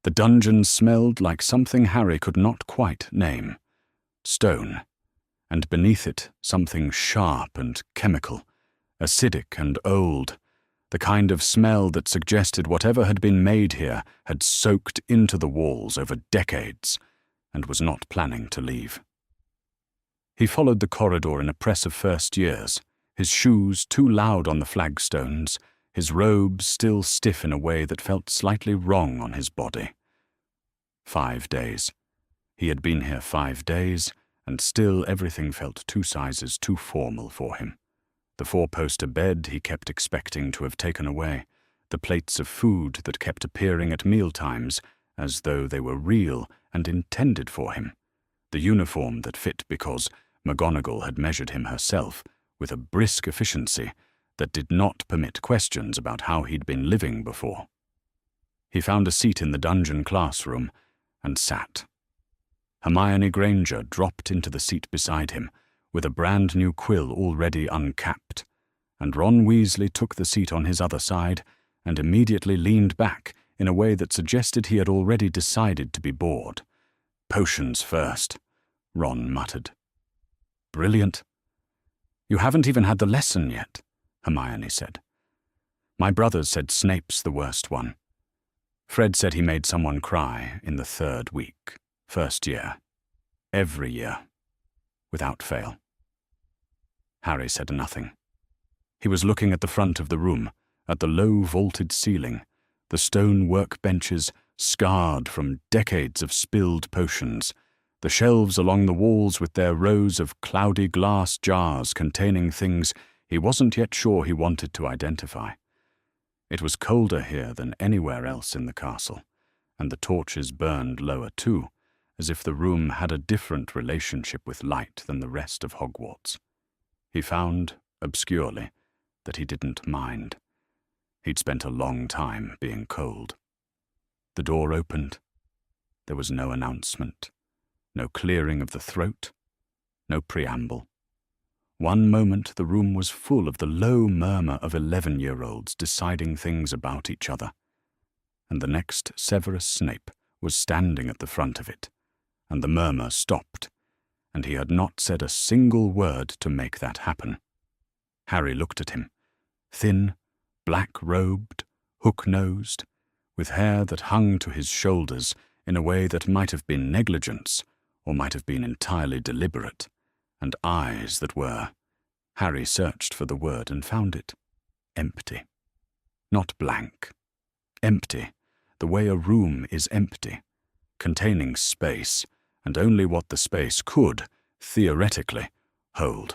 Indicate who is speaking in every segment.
Speaker 1: The dungeon smelled like something Harry could not quite name. Stone, and beneath it something sharp and chemical, acidic and old, the kind of smell that suggested whatever had been made here had soaked into the walls over decades and was not planning to leave. He followed the corridor in a press of first years, his shoes too loud on the flagstones, his robes still stiff in a way that felt slightly wrong on his body. 5 days. He had been here 5 days, and still everything felt 2 sizes too formal for him. The 4-poster bed he kept expecting to have taken away, the plates of food that kept appearing at mealtimes as though they were real and intended for him, the uniform that fit because McGonagall had measured him herself with a brisk efficiency that did not permit questions about how he'd been living before. He found a seat in the dungeon classroom and sat. Hermione Granger dropped into the seat beside him, with a brand-new quill already uncapped, and Ron Weasley took the seat on his other side and immediately leaned back in a way that suggested he had already decided to be bored. "Potions first," Ron muttered. "Brilliant." "You haven't even had the lesson yet," Hermione said. "My brothers said Snape's the worst one. Fred said he made someone cry in the 3rd week, 1st year, every year, without fail." Harry said nothing. He was looking at the front of the room, at the low vaulted ceiling, the stone workbenches scarred from decades of spilled potions, the shelves along the walls with their rows of cloudy glass jars containing things he wasn't yet sure he wanted to identify. It was colder here than anywhere else in the castle, and the torches burned lower too, as if the room had a different relationship with light than the rest of Hogwarts. He found, obscurely, that he didn't mind. He'd spent a long time being cold. The door opened. There was no announcement, no clearing of the throat, no preamble. One moment the room was full of the low murmur of 11-year-olds deciding things about each other, and the next Severus Snape was standing at the front of it, and the murmur stopped, and he had not said a single word to make that happen. Harry looked at him, thin, black-robed, hook-nosed, with hair that hung to his shoulders in a way that might have been negligence or might have been entirely deliberate, and eyes that were— Harry searched for the word and found it— empty. Not blank. Empty, the way a room is empty, containing space, and only what the space could, theoretically, hold.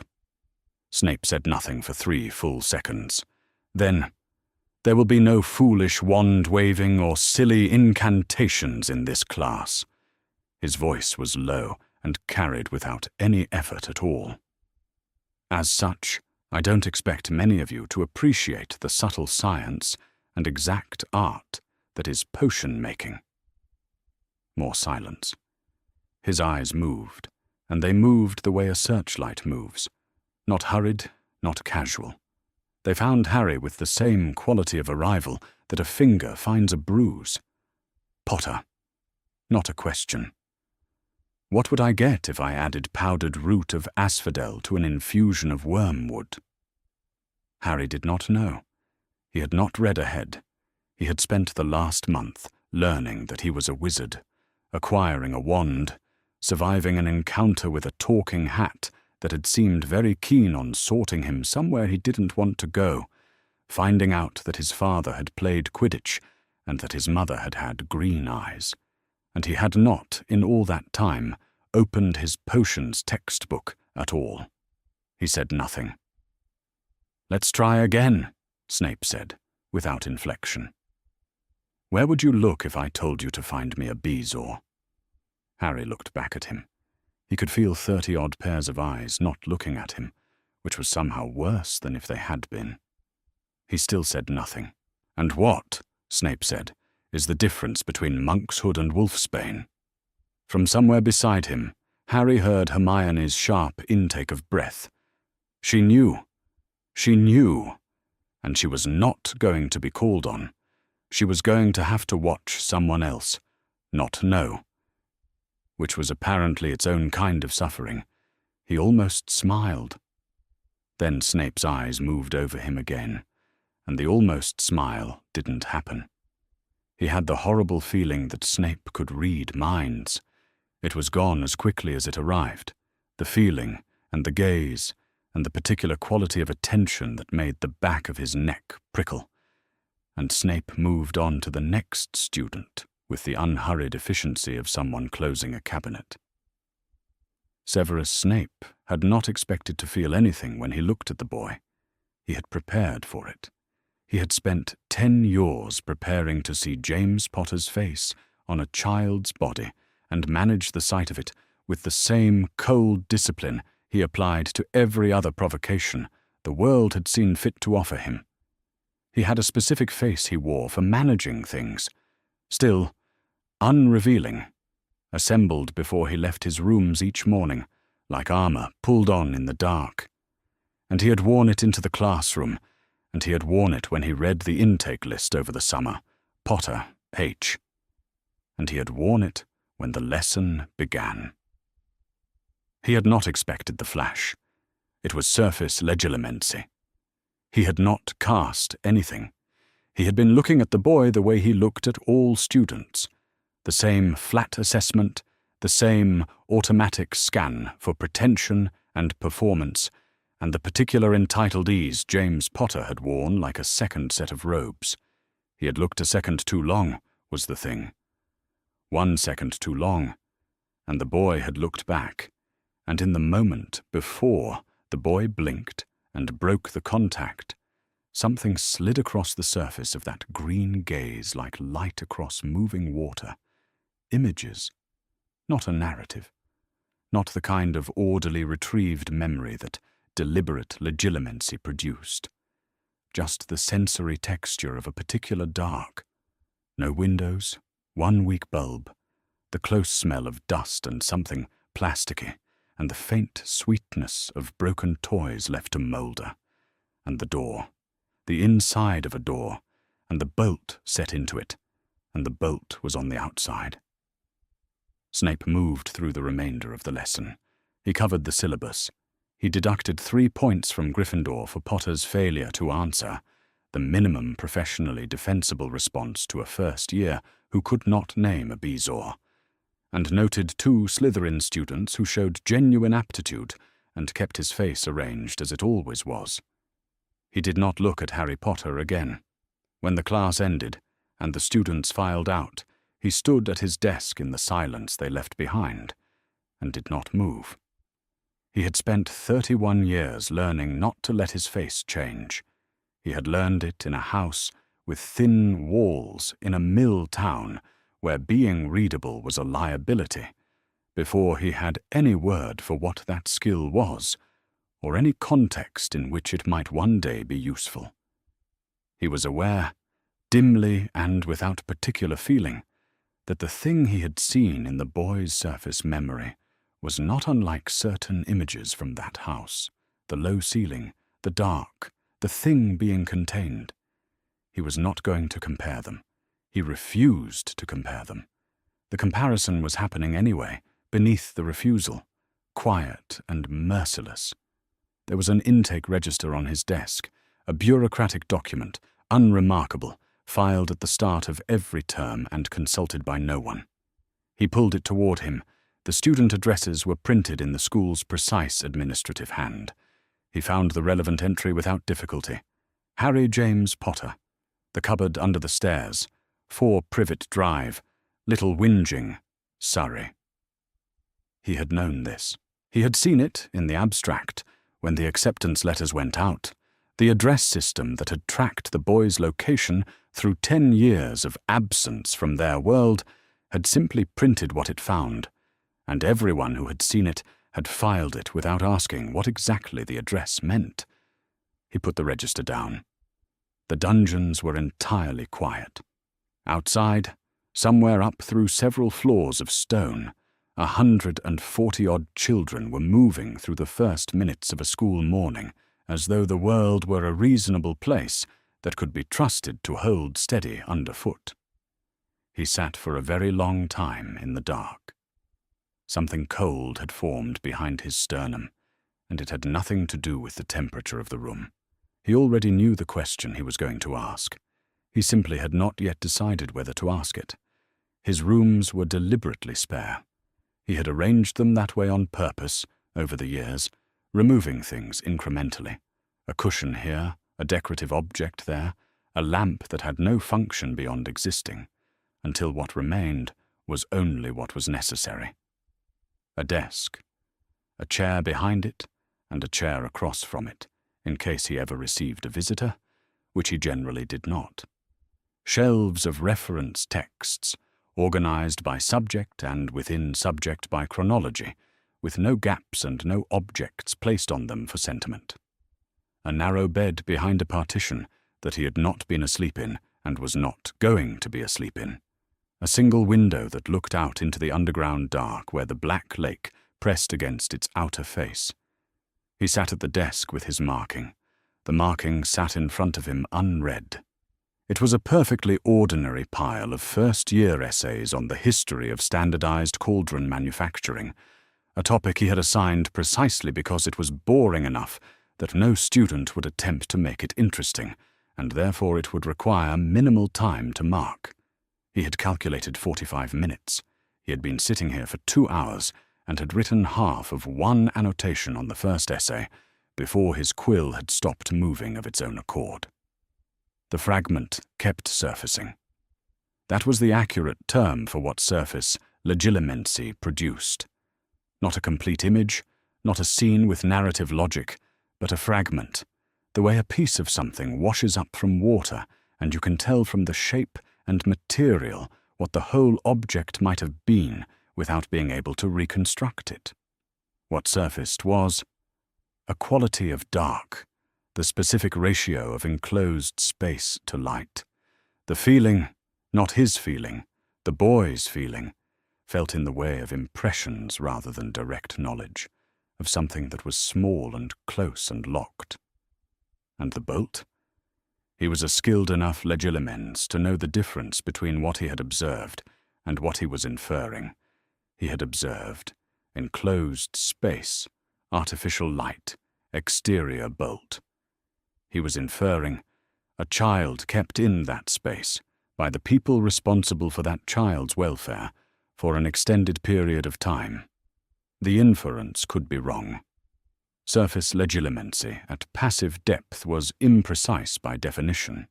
Speaker 1: Snape said nothing for 3 full seconds. Then, "There will be no foolish wand-waving or silly incantations in this class." His voice was low and carried without any effort at all. "As such, I don't expect many of you to appreciate the subtle science and exact art that is potion-making." More silence. His eyes moved, and they moved the way a searchlight moves, not hurried, not casual. They found Harry with the same quality of arrival that a finger finds a bruise. "Potter." Not a question. "What would I get if I added powdered root of asphodel to an infusion of wormwood?" Harry did not know. He had not read ahead. He had spent the last month learning that he was a wizard, acquiring a wand, surviving an encounter with a talking hat that had seemed very keen on sorting him somewhere he didn't want to go, finding out that his father had played Quidditch and that his mother had had green eyes, and he had not, in all that time, opened his potions textbook at all. He said nothing. "Let's try again," Snape said, without inflection. "Where would you look if I told you to find me a Bezoar?" Harry looked back at him. He could feel 30-odd pairs of eyes not looking at him, which was somehow worse than if they had been. He still said nothing. "And what," Snape said, "is the difference between Monkshood and Wolfsbane?" From somewhere beside him, Harry heard Hermione's sharp intake of breath. She knew. She knew. And she was not going to be called on. She was going to have to watch someone else, not know, which was apparently its own kind of suffering. He almost smiled. Then Snape's eyes moved over him again, and the almost smile didn't happen. He had the horrible feeling that Snape could read minds. It was gone as quickly as it arrived, the feeling and the gaze and the particular quality of attention that made the back of his neck prickle. And Snape moved on to the next student with the unhurried efficiency of someone closing a cabinet. Severus Snape had not expected to feel anything when he looked at the boy. He had prepared for it. He had spent 10 years preparing to see James Potter's face on a child's body and manage the sight of it with the same cold discipline he applied to every other provocation the world had seen fit to offer him. He had a specific face he wore for managing things, still unrevealing, assembled before he left his rooms each morning, like armor pulled on in the dark. And he had worn it into the classroom, and he had worn it when he read the intake list over the summer, Potter, H. And he had worn it when the lesson began. He had not expected the flash. It was surface legilimency. He had not cast anything. He had been looking at the boy the way he looked at all students. The same flat assessment, the same automatic scan for pretension and performance, and the particular entitled ease James Potter had worn like a second set of robes. He had looked a second too long, was the thing. 1 second too long, and the boy had looked back, and in the moment before the boy blinked and broke the contact, something slid across the surface of that green gaze like light across moving water. Images, not a narrative, not the kind of orderly retrieved memory that deliberate legilimency produced. Just the sensory texture of a particular dark. No windows, 1 weak bulb, the close smell of dust and something plasticky, and the faint sweetness of broken toys left to moulder. And the door, the inside of a door, and the bolt set into it, and the bolt was on the outside. Snape moved through the remainder of the lesson. He covered the syllabus. He deducted 3 points from Gryffindor for Potter's failure to answer, the minimum professionally defensible response to a first year who could not name a Bezoar, and noted 2 Slytherin students who showed genuine aptitude and kept his face arranged as it always was. He did not look at Harry Potter again. When the class ended and the students filed out, he stood at his desk in the silence they left behind and did not move. He had spent 31 years learning not to let his face change. He had learned it in a house with thin walls in a mill town where being readable was a liability, before he had any word for what that skill was, or any context in which it might one day be useful. He was aware, dimly and without particular feeling, that the thing he had seen in the boy's surface memory was not unlike certain images from that house, the low ceiling, the dark, the thing being contained. He was not going to compare them. He refused to compare them. The comparison was happening anyway, beneath the refusal, quiet and merciless. There was an intake register on his desk, a bureaucratic document, unremarkable, filed at the start of every term and consulted by no one. He pulled it toward him. The student addresses were printed in the school's precise administrative hand. He found the relevant entry without difficulty. Harry James Potter. The cupboard under the stairs. 4 Privet Drive. Little Whinging, Surrey. He had known this. He had seen it in the abstract when the acceptance letters went out. The address system that had tracked the boy's location through 10 years of absence from their world had simply printed what it found, and everyone who had seen it had filed it without asking what exactly the address meant. He put the register down. The dungeons were entirely quiet. Outside, somewhere up through several floors of stone, 140-odd children were moving through the first minutes of a school morning, as though the world were a reasonable place that could be trusted to hold steady underfoot. He sat for a very long time in the dark. Something cold had formed behind his sternum, and it had nothing to do with the temperature of the room. He already knew the question he was going to ask. He simply had not yet decided whether to ask it. His rooms were deliberately spare. He had arranged them that way on purpose over the years, removing things incrementally. A cushion here, a decorative object there, a lamp that had no function beyond existing, until what remained was only what was necessary. A desk, a chair behind it, and a chair across from it, in case he ever received a visitor, which he generally did not. Shelves of reference texts, organized by subject and within subject by chronology, with no gaps and no objects placed on them for sentiment. A narrow bed behind a partition that he had not been asleep in and was not going to be asleep in. A single window that looked out into the underground dark where the black lake pressed against its outer face. He sat at the desk with his marking. The marking sat in front of him unread. It was a perfectly ordinary pile of first-year essays on the history of standardized cauldron manufacturing, a topic he had assigned precisely because it was boring enough that no student would attempt to make it interesting, and therefore it would require minimal time to mark. He had calculated 45 minutes. He had been sitting here for 2 hours and had written half of one annotation on the first essay before his quill had stopped moving of its own accord. The fragment kept surfacing. That was the accurate term for what surface legilimency produced. Not a complete image, not a scene with narrative logic, but a fragment, the way a piece of something washes up from water and you can tell from the shape and material what the whole object might have been without being able to reconstruct it. What surfaced was a quality of dark, the specific ratio of enclosed space to light. The feeling, not his feeling, the boy's feeling, felt in the way of impressions rather than direct knowledge, of something that was small and close and locked. And the bolt? He was a skilled enough legilimens to know the difference between what he had observed and what he was inferring. He had observed enclosed space, artificial light, exterior bolt. He was inferring a child kept in that space by the people responsible for that child's welfare for an extended period of time. The inference could be wrong. Surface legilimency at passive depth was imprecise by definition.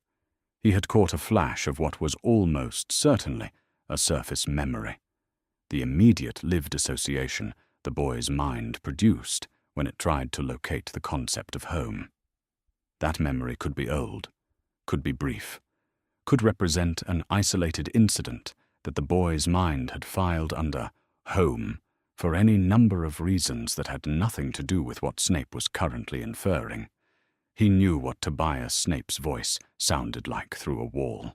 Speaker 1: He had caught a flash of what was almost certainly a surface memory, the immediate lived association the boy's mind produced when it tried to locate the concept of home. That memory could be old, could be brief, could represent an isolated incident that the boy's mind had filed under home for any number of reasons that had nothing to do with what Snape was currently inferring. He knew what Tobias Snape's voice sounded like through a wall,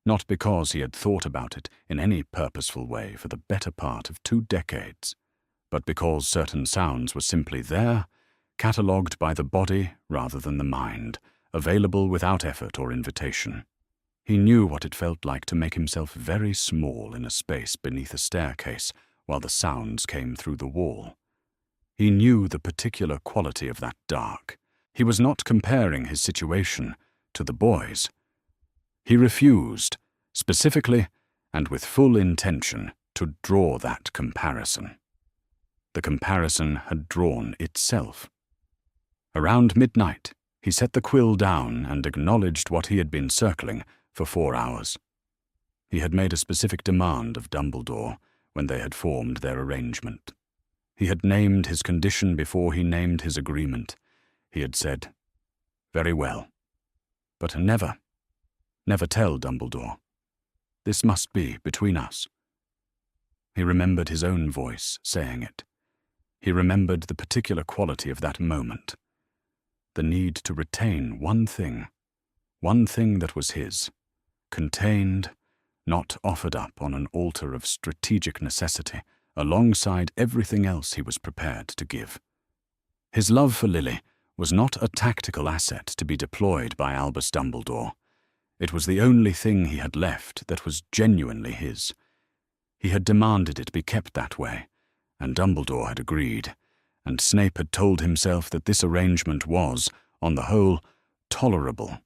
Speaker 1: not because he had thought about it in any purposeful way for the better part of 2 decades, but because certain sounds were simply there, catalogued by the body rather than the mind, available without effort or invitation. He knew what it felt like to make himself very small in a space beneath a staircase while the sounds came through the wall. He knew the particular quality of that dark. He was not comparing his situation to the boy's. He refused, specifically and with full intention, to draw that comparison. The comparison had drawn itself. Around midnight, he set the quill down and acknowledged what he had been circling for 4 hours. He had made a specific demand of Dumbledore when they had formed their arrangement. He had named his condition before he named his agreement. He had said, "Very well, but never tell Dumbledore. This must be between us." He remembered his own voice saying it. He remembered the particular quality of that moment. The need to retain one thing that was his, contained, not offered up on an altar of strategic necessity, alongside everything else he was prepared to give. His love for Lily was not a tactical asset to be deployed by Albus Dumbledore. It was the only thing he had left that was genuinely his. He had demanded it be kept that way, and Dumbledore had agreed, and Snape had told himself that this arrangement was, on the whole, tolerable.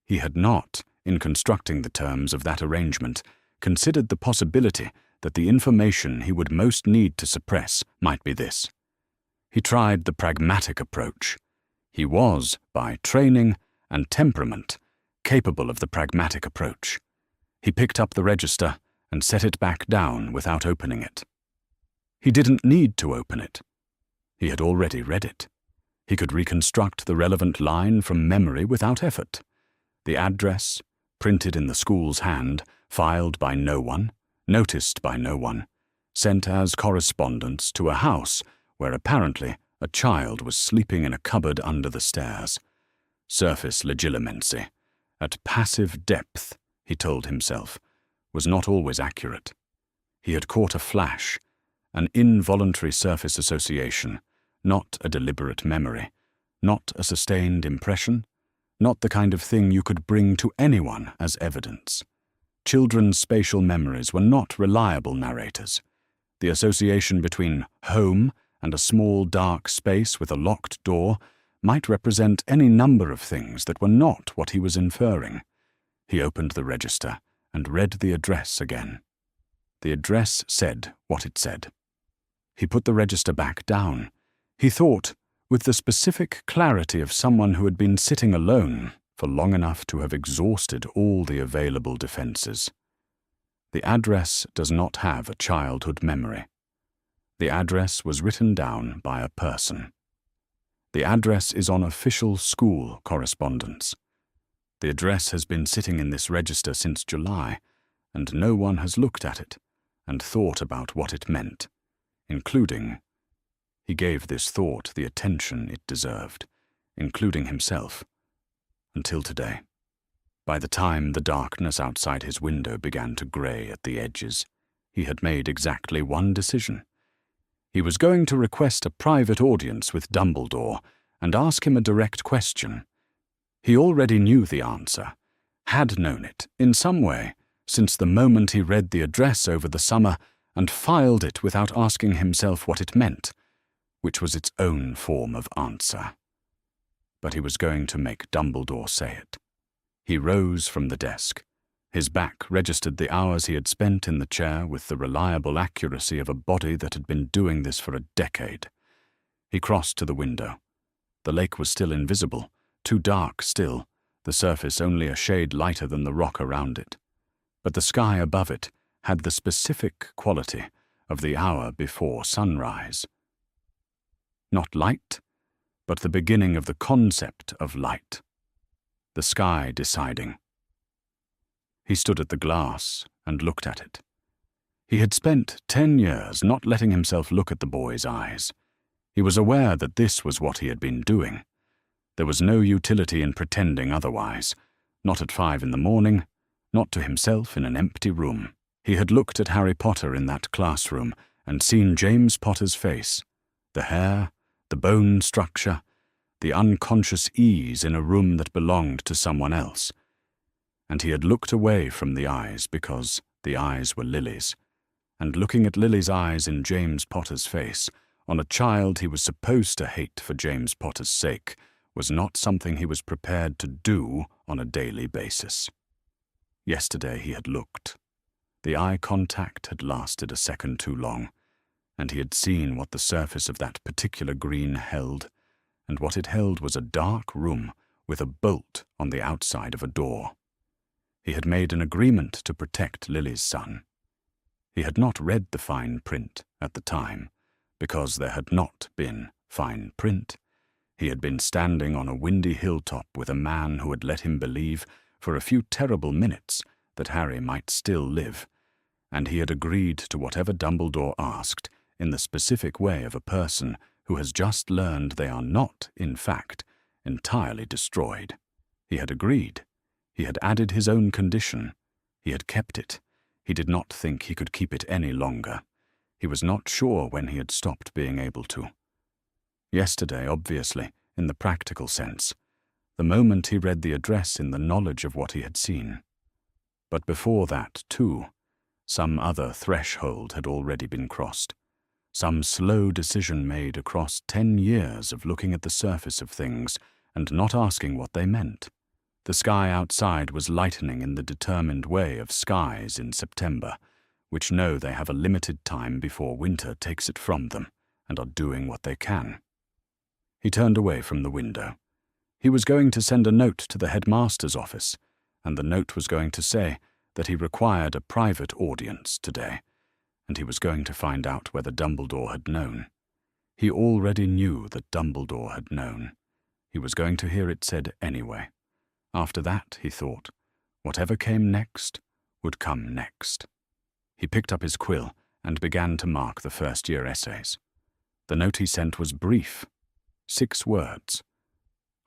Speaker 1: He had not, in constructing the terms of that arrangement, considered the possibility that the information he would most need to suppress might be this. He tried the pragmatic approach. He was, by training and temperament, capable of the pragmatic approach. He picked up the register and set it back down without opening it. He didn't need to open it. He had already read it. He could reconstruct the relevant line from memory without effort. The address, printed in the school's hand, filed by no one, noticed by no one, sent as correspondence to a house where apparently a child was sleeping in a cupboard under the stairs. Surface legilimency, at passive depth, he told himself, was not always accurate. He had caught a flash, an involuntary surface association, not a deliberate memory, not a sustained impression, not the kind of thing you could bring to anyone as evidence. Children's spatial memories were not reliable narrators. The association between home and a small dark space with a locked door might represent any number of things that were not what he was inferring. He opened the register and read the address again. The address said what it said. He put the register back down. He thought, with the specific clarity of someone who had been sitting alone for long enough to have exhausted all the available defenses. The address does not have a childhood memory. The address was written down by a person. The address is on official school correspondence. The address has been sitting in this register since July, and no one has looked at it and thought about what it meant, including— he gave this thought the attention it deserved, including himself, until today. By the time the darkness outside his window began to grey at the edges, he had made exactly one decision. He was going to request a private audience with Dumbledore and ask him a direct question. He already knew the answer, had known it in some way since the moment he read the address over the summer and filed it without asking himself what it meant, which was its own form of answer. But he was going to make Dumbledore say it. He rose from the desk. His back registered the hours he had spent in the chair with the reliable accuracy of a body that had been doing this for a decade. He crossed to the window. The lake was still invisible, too dark still, the surface only a shade lighter than the rock around it. But the sky above it had the specific quality of the hour before sunrise. Not light, but the beginning of the concept of light. The sky deciding. He stood at the glass and looked at it. He had spent 10 years not letting himself look at the boy's eyes. He was aware that this was what he had been doing. There was no utility in pretending otherwise, not at 5 in the morning, not to himself in an empty room. He had looked at Harry Potter in that classroom and seen James Potter's face, the hair, the bone structure, the unconscious ease in a room that belonged to someone else. And he had looked away from the eyes because the eyes were Lily's, and looking at Lily's eyes in James Potter's face, on a child he was supposed to hate for James Potter's sake, was not something he was prepared to do on a daily basis. Yesterday he had looked. The eye contact had lasted a second too long, and he had seen what the surface of that particular green held, and what it held was a dark room with a bolt on the outside of a door. He had made an agreement to protect Lily's son. He had not read the fine print at the time, because there had not been fine print. He had been standing on a windy hilltop with a man who had let him believe, for a few terrible minutes, that Harry might still live, and he had agreed to whatever Dumbledore asked in the specific way of a person who has just learned they are not, in fact, entirely destroyed. He had agreed. He had added his own condition. He had kept it. He did not think he could keep it any longer. He was not sure when he had stopped being able to. Yesterday, obviously, in the practical sense, the moment he read the address in the knowledge of what he had seen. But before that, too, some other threshold had already been crossed, some slow decision made across 10 years of looking at the surface of things and not asking what they meant. The sky outside was lightening in the determined way of skies in September, which know they have a limited time before winter takes it from them and are doing what they can. He turned away from the window. He was going to send a note to the headmaster's office, and the note was going to say that he required a private audience today, and he was going to find out whether Dumbledore had known. He already knew that Dumbledore had known. He was going to hear it said anyway. After that, he thought, whatever came next would come next. He picked up his quill and began to mark the first-year essays. The note he sent was brief, 6 words.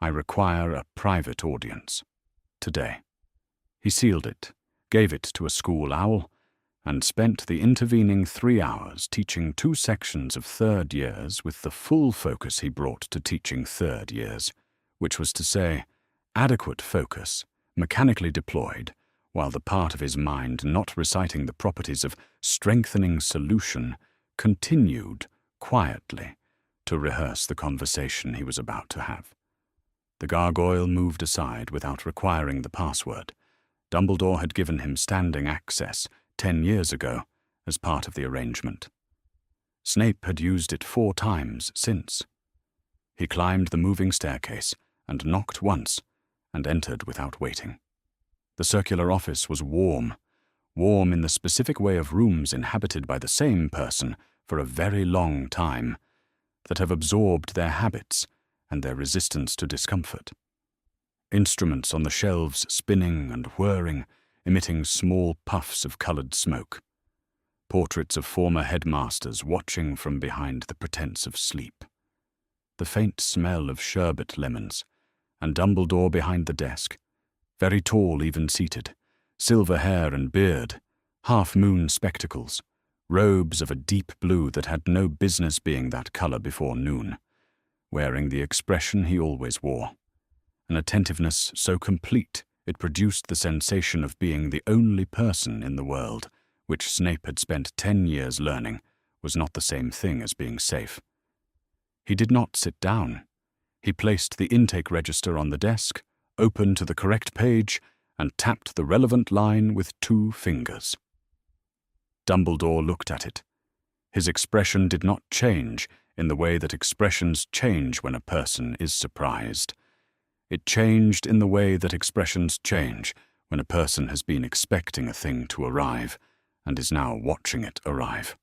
Speaker 1: I require a private audience. Today. He sealed it, gave it to a school owl, and spent the intervening 3 hours teaching 2 sections of 3rd years with the full focus he brought to teaching 3rd years, which was to say, adequate focus, mechanically deployed, while the part of his mind not reciting the properties of strengthening solution continued, quietly, to rehearse the conversation he was about to have. The gargoyle moved aside without requiring the password. Dumbledore had given him standing access 10 years ago as part of the arrangement. Snape had used it 4 times since. He climbed the moving staircase and knocked once and entered without waiting. The circular office was warm in the specific way of rooms inhabited by the same person for a very long time, that have absorbed their habits and their resistance to discomfort. Instruments on the shelves spinning and whirring, emitting small puffs of coloured smoke. Portraits of former headmasters watching from behind the pretense of sleep. The faint smell of sherbet lemons, and Dumbledore behind the desk, very tall even seated, silver hair and beard, half-moon spectacles, robes of a deep blue that had no business being that colour before noon, wearing the expression he always wore, an attentiveness so complete it produced the sensation of being the only person in the world, which Snape had spent 10 years learning was not the same thing as being safe. He did not sit down. He placed the intake register on the desk, opened to the correct page, and tapped the relevant line with 2 fingers. Dumbledore looked at it. His expression did not change in the way that expressions change when a person is surprised. It changed in the way that expressions change when a person has been expecting a thing to arrive and is now watching it arrive.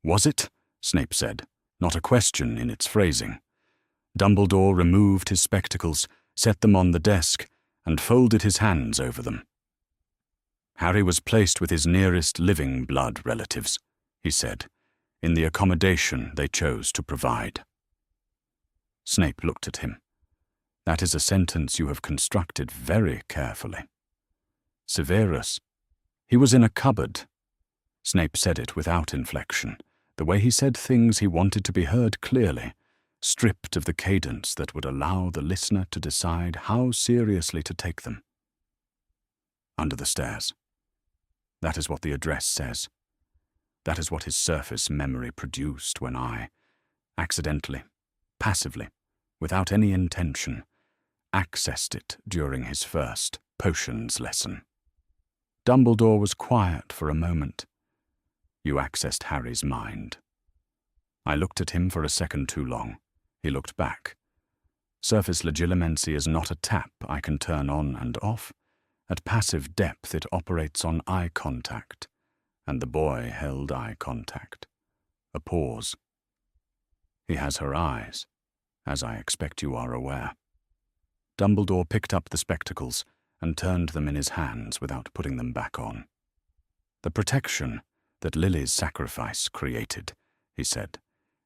Speaker 1: Was it? Snape said, not a question in its phrasing. Dumbledore removed his spectacles, set them on the desk, and folded his hands over them. Harry was placed with his nearest living blood relatives, he said, in the accommodation they chose to provide. Snape looked at him. That is a sentence you have constructed very carefully. Severus. He was in a cupboard. Snape said it without inflection, the way he said things he wanted to be heard clearly, stripped of the cadence that would allow the listener to decide how seriously to take them. Under the stairs. That is what the address says. That is what his surface memory produced when I, accidentally, passively, without any intention, accessed it during his first potions lesson. Dumbledore was quiet for a moment. You accessed Harry's mind. I looked at him for a second too long. He looked back. Surface legilimency is not a tap I can turn on and off. At passive depth it operates on eye contact, and the boy held eye contact. A pause. He has her eyes, as I expect you are aware. Dumbledore picked up the spectacles and turned them in his hands without putting them back on. The protection that Lily's sacrifice created, he said,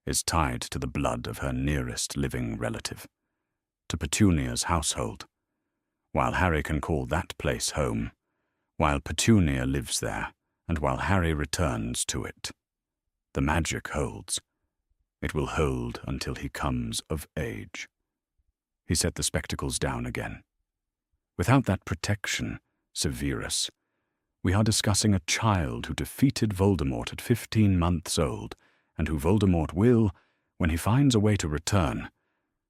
Speaker 1: is tied to the blood of her nearest living relative, to Petunia's household. While Harry can call that place home, while Petunia lives there, and while Harry returns to it, the magic holds. It will hold until he comes of age. He set the spectacles down again. Without that protection, Severus, we are discussing a child who defeated Voldemort at 15 months old, and who Voldemort will, when he finds a way to return,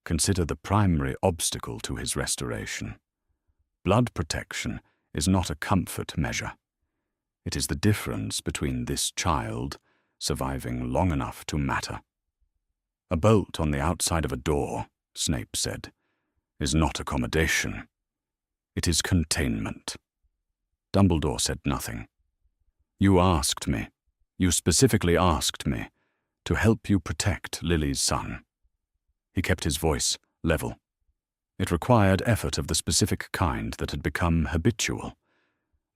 Speaker 1: consider the primary obstacle to his restoration. Blood protection is not a comfort measure. It is the difference between this child surviving long enough to matter. A bolt on the outside of a door, Snape said, is not accommodation. It is containment. Dumbledore said nothing. You specifically asked me, to help you protect Lily's son. He kept his voice level. It required effort of the specific kind that had become habitual.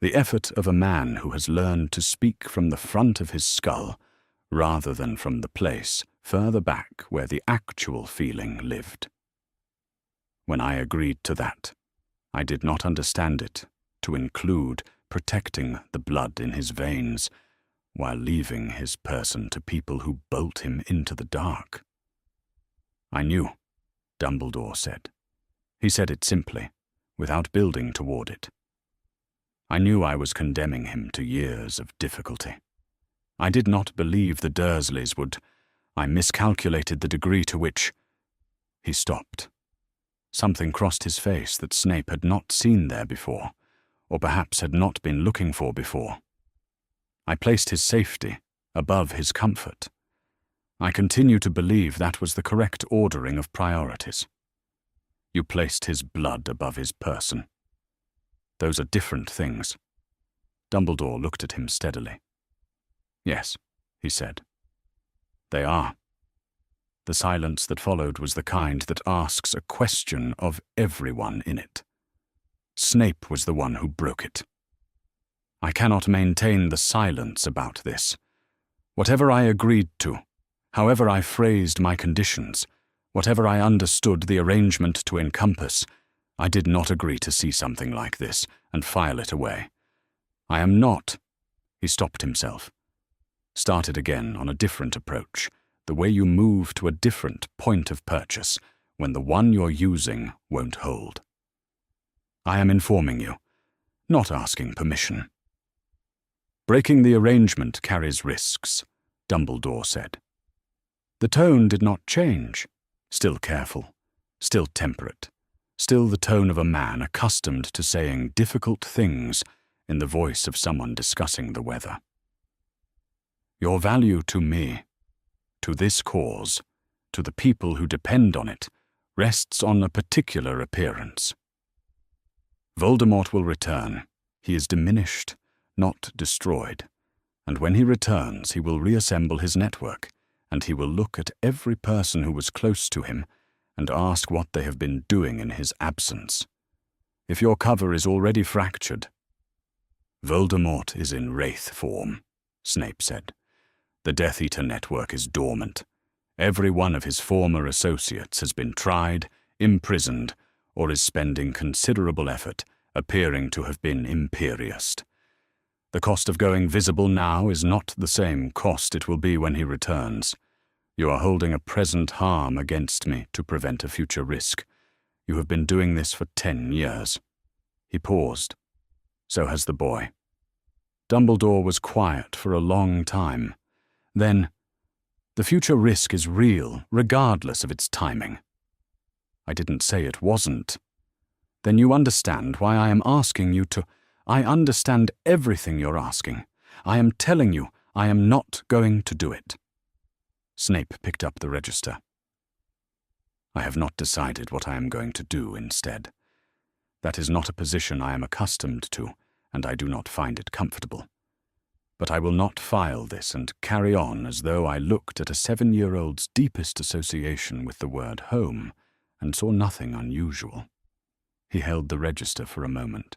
Speaker 1: The effort of a man who has learned to speak from the front of his skull rather than from the place further back where the actual feeling lived. When I agreed to that, I did not understand it to include protecting the blood in his veins while leaving his person to people who bolt him into the dark. I knew, Dumbledore said. He said it simply, without building toward it. I knew I was condemning him to years of difficulty. I did not believe the Dursleys would. I miscalculated the degree to which. He stopped. Something crossed his face that Snape had not seen there before, or perhaps had not been looking for before. I placed his safety above his comfort. I continue to believe that was the correct ordering of priorities. You placed his blood above his person. Those are different things. Dumbledore looked at him steadily. Yes, he said. They are. The silence that followed was the kind that asks a question of everyone in it. Snape was the one who broke it. I cannot maintain the silence about this. Whatever I agreed to, however I phrased my conditions, whatever I understood the arrangement to encompass, I did not agree to see something like this and file it away. I am not. He stopped himself. Started again on a different approach, the way you move to a different point of purchase when the one you're using won't hold. I am informing you, not asking permission. Breaking the arrangement carries risks, Dumbledore said. The tone did not change, still careful, still temperate, still the tone of a man accustomed to saying difficult things in the voice of someone discussing the weather. Your value to me, to this cause, to the people who depend on it, rests on a particular appearance. Voldemort will return. He is diminished, not destroyed, and when he returns he will reassemble his network, and he will look at every person who was close to him and ask what they have been doing in his absence. If your cover is already fractured— Voldemort is in wraith form, Snape said. The Death Eater network is dormant. Every one of his former associates has been tried, imprisoned, or is spending considerable effort appearing to have been imperious. The cost of going visible now is not the same cost it will be when he returns. You are holding a present harm against me to prevent a future risk. You have been doing this for 10 years. He paused. So has the boy. Dumbledore was quiet for a long time. Then, the future risk is real, regardless of its timing. I didn't say it wasn't. Then you understand why I am asking you to— I understand everything you're asking. I am telling you I am not going to do it. Snape picked up the register. I have not decided what I am going to do instead. That is not a position I am accustomed to, and I do not find it comfortable. But I will not file this and carry on as though I looked at a 7-year-old's deepest association with the word home and saw nothing unusual. He held the register for a moment,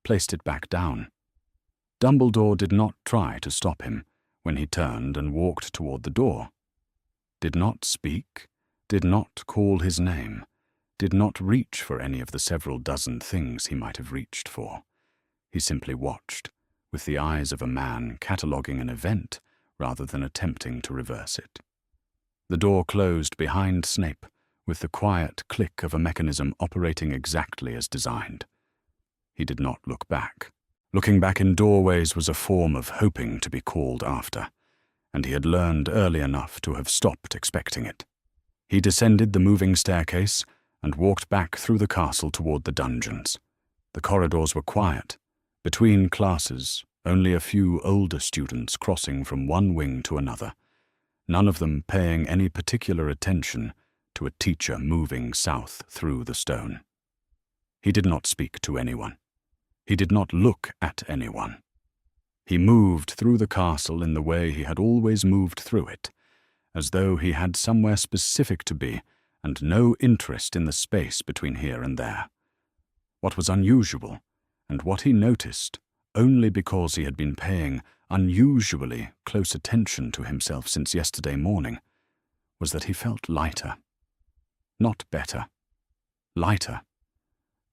Speaker 1: placed it back down. Dumbledore did not try to stop him when he turned and walked toward the door. Did not speak, did not call his name, did not reach for any of the several dozen things he might have reached for. He simply watched, with the eyes of a man cataloguing an event rather than attempting to reverse it. The door closed behind Snape with the quiet click of a mechanism operating exactly as designed. He did not look back. Looking back in doorways was a form of hoping to be called after, and he had learned early enough to have stopped expecting it. He descended the moving staircase and walked back through the castle toward the dungeons. The corridors were quiet. Between classes, only a few older students crossing from one wing to another, none of them paying any particular attention to a teacher moving south through the stone. He did not speak to anyone. He did not look at anyone. He moved through the castle in the way he had always moved through it, as though he had somewhere specific to be and no interest in the space between here and there. What was unusual, and what he noticed only because he had been paying unusually close attention to himself since yesterday morning, was that he felt lighter. Not better. Lighter.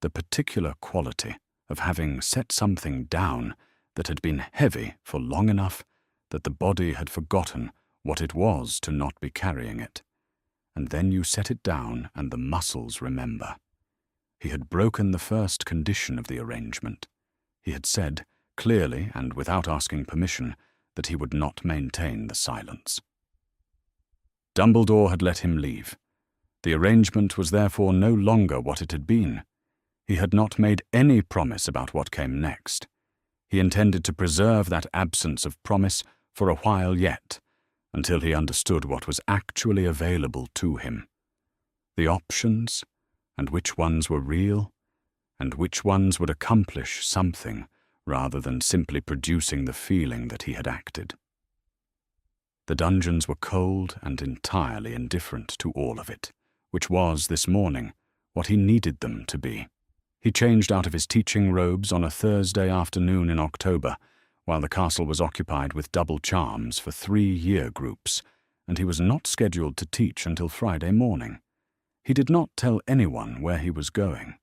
Speaker 1: The particular quality of having set something down that had been heavy for long enough that the body had forgotten what it was to not be carrying it. And then you set it down and the muscles remember. He had broken the first condition of the arrangement. He had said, clearly and without asking permission, that he would not maintain the silence. Dumbledore had let him leave. The arrangement was therefore no longer what it had been. He had not made any promise about what came next. He intended to preserve that absence of promise for a while yet, until he understood what was actually available to him. The options, and which ones were real, and which ones would accomplish something rather than simply producing the feeling that he had acted. The dungeons were cold and entirely indifferent to all of it, which was, this morning, what he needed them to be. He changed out of his teaching robes on a Thursday afternoon in October, while the castle was occupied with double charms for 3-year groups, and he was not scheduled to teach until Friday morning. He did not tell anyone where he was going.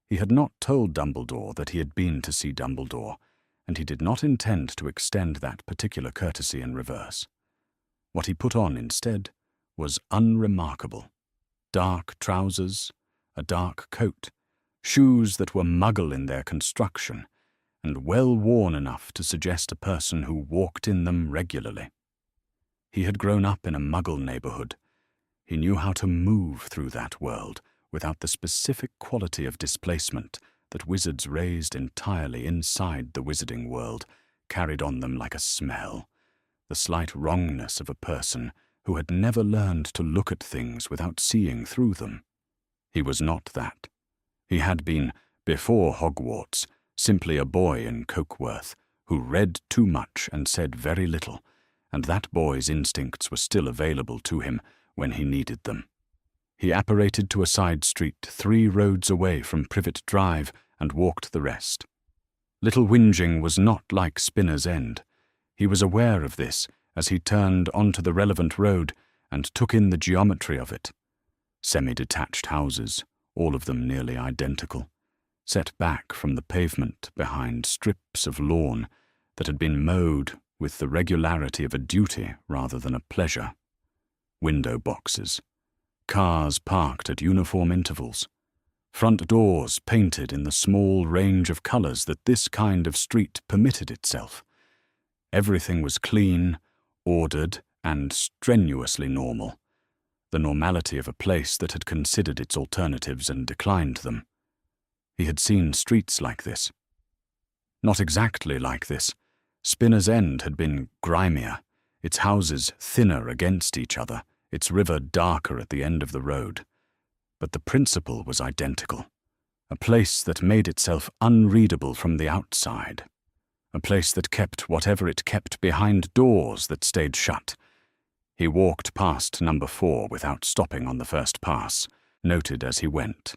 Speaker 1: He had not told Dumbledore that he had been to see Dumbledore, and he did not intend to extend that particular courtesy in reverse. What he put on instead was unremarkable. Dark trousers, a dark coat, shoes that were muggle in their construction, and well worn enough to suggest a person who walked in them regularly. He had grown up in a muggle neighborhood. He knew how to move through that world without the specific quality of displacement that wizards raised entirely inside the wizarding world carried on them like a smell, the slight wrongness of a person who had never learned to look at things without seeing through them. He was not that. He had been, before Hogwarts, simply a boy in Cokeworth who read too much and said very little, and that boy's instincts were still available to him when he needed them. He apparated to a side street 3 roads away from Privet Drive and walked the rest. Little Whinging was not like Spinner's End. He was aware of this as he turned onto the relevant road and took in the geometry of it. Semi-detached houses, all of them nearly identical, set back from the pavement behind strips of lawn that had been mowed with the regularity of a duty rather than a pleasure. Window boxes, cars parked at uniform intervals, front doors painted in the small range of colors that this kind of street permitted itself. Everything was clean, ordered, and strenuously normal, the normality of a place that had considered its alternatives and declined them. He had seen streets like this. Not exactly like this. Spinner's End had been grimier, its houses thinner against each other, its river darker at the end of the road. But the principle was identical. A place that made itself unreadable from the outside. A place that kept whatever it kept behind doors that stayed shut. He walked past number 4 without stopping on the first pass, noted as he went.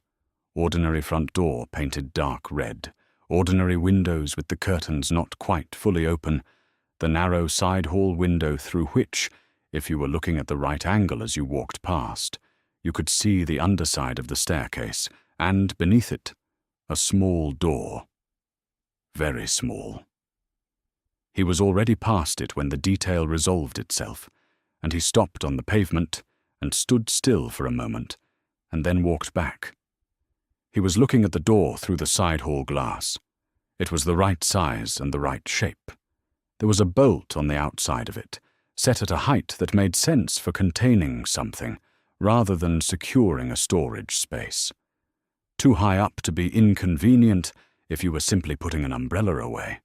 Speaker 1: Ordinary front door painted dark red, ordinary windows with the curtains not quite fully open, the narrow side hall window through which, if you were looking at the right angle as you walked past, you could see the underside of the staircase, and beneath it, a small door. Very small. He was already past it when the detail resolved itself, and he stopped on the pavement and stood still for a moment, and then walked back. He was looking at the door through the side hall glass. It was the right size and the right shape. There was a bolt on the outside of it, set at a height that made sense for containing something, rather than securing a storage space. Too high up to be inconvenient if you were simply putting an umbrella away.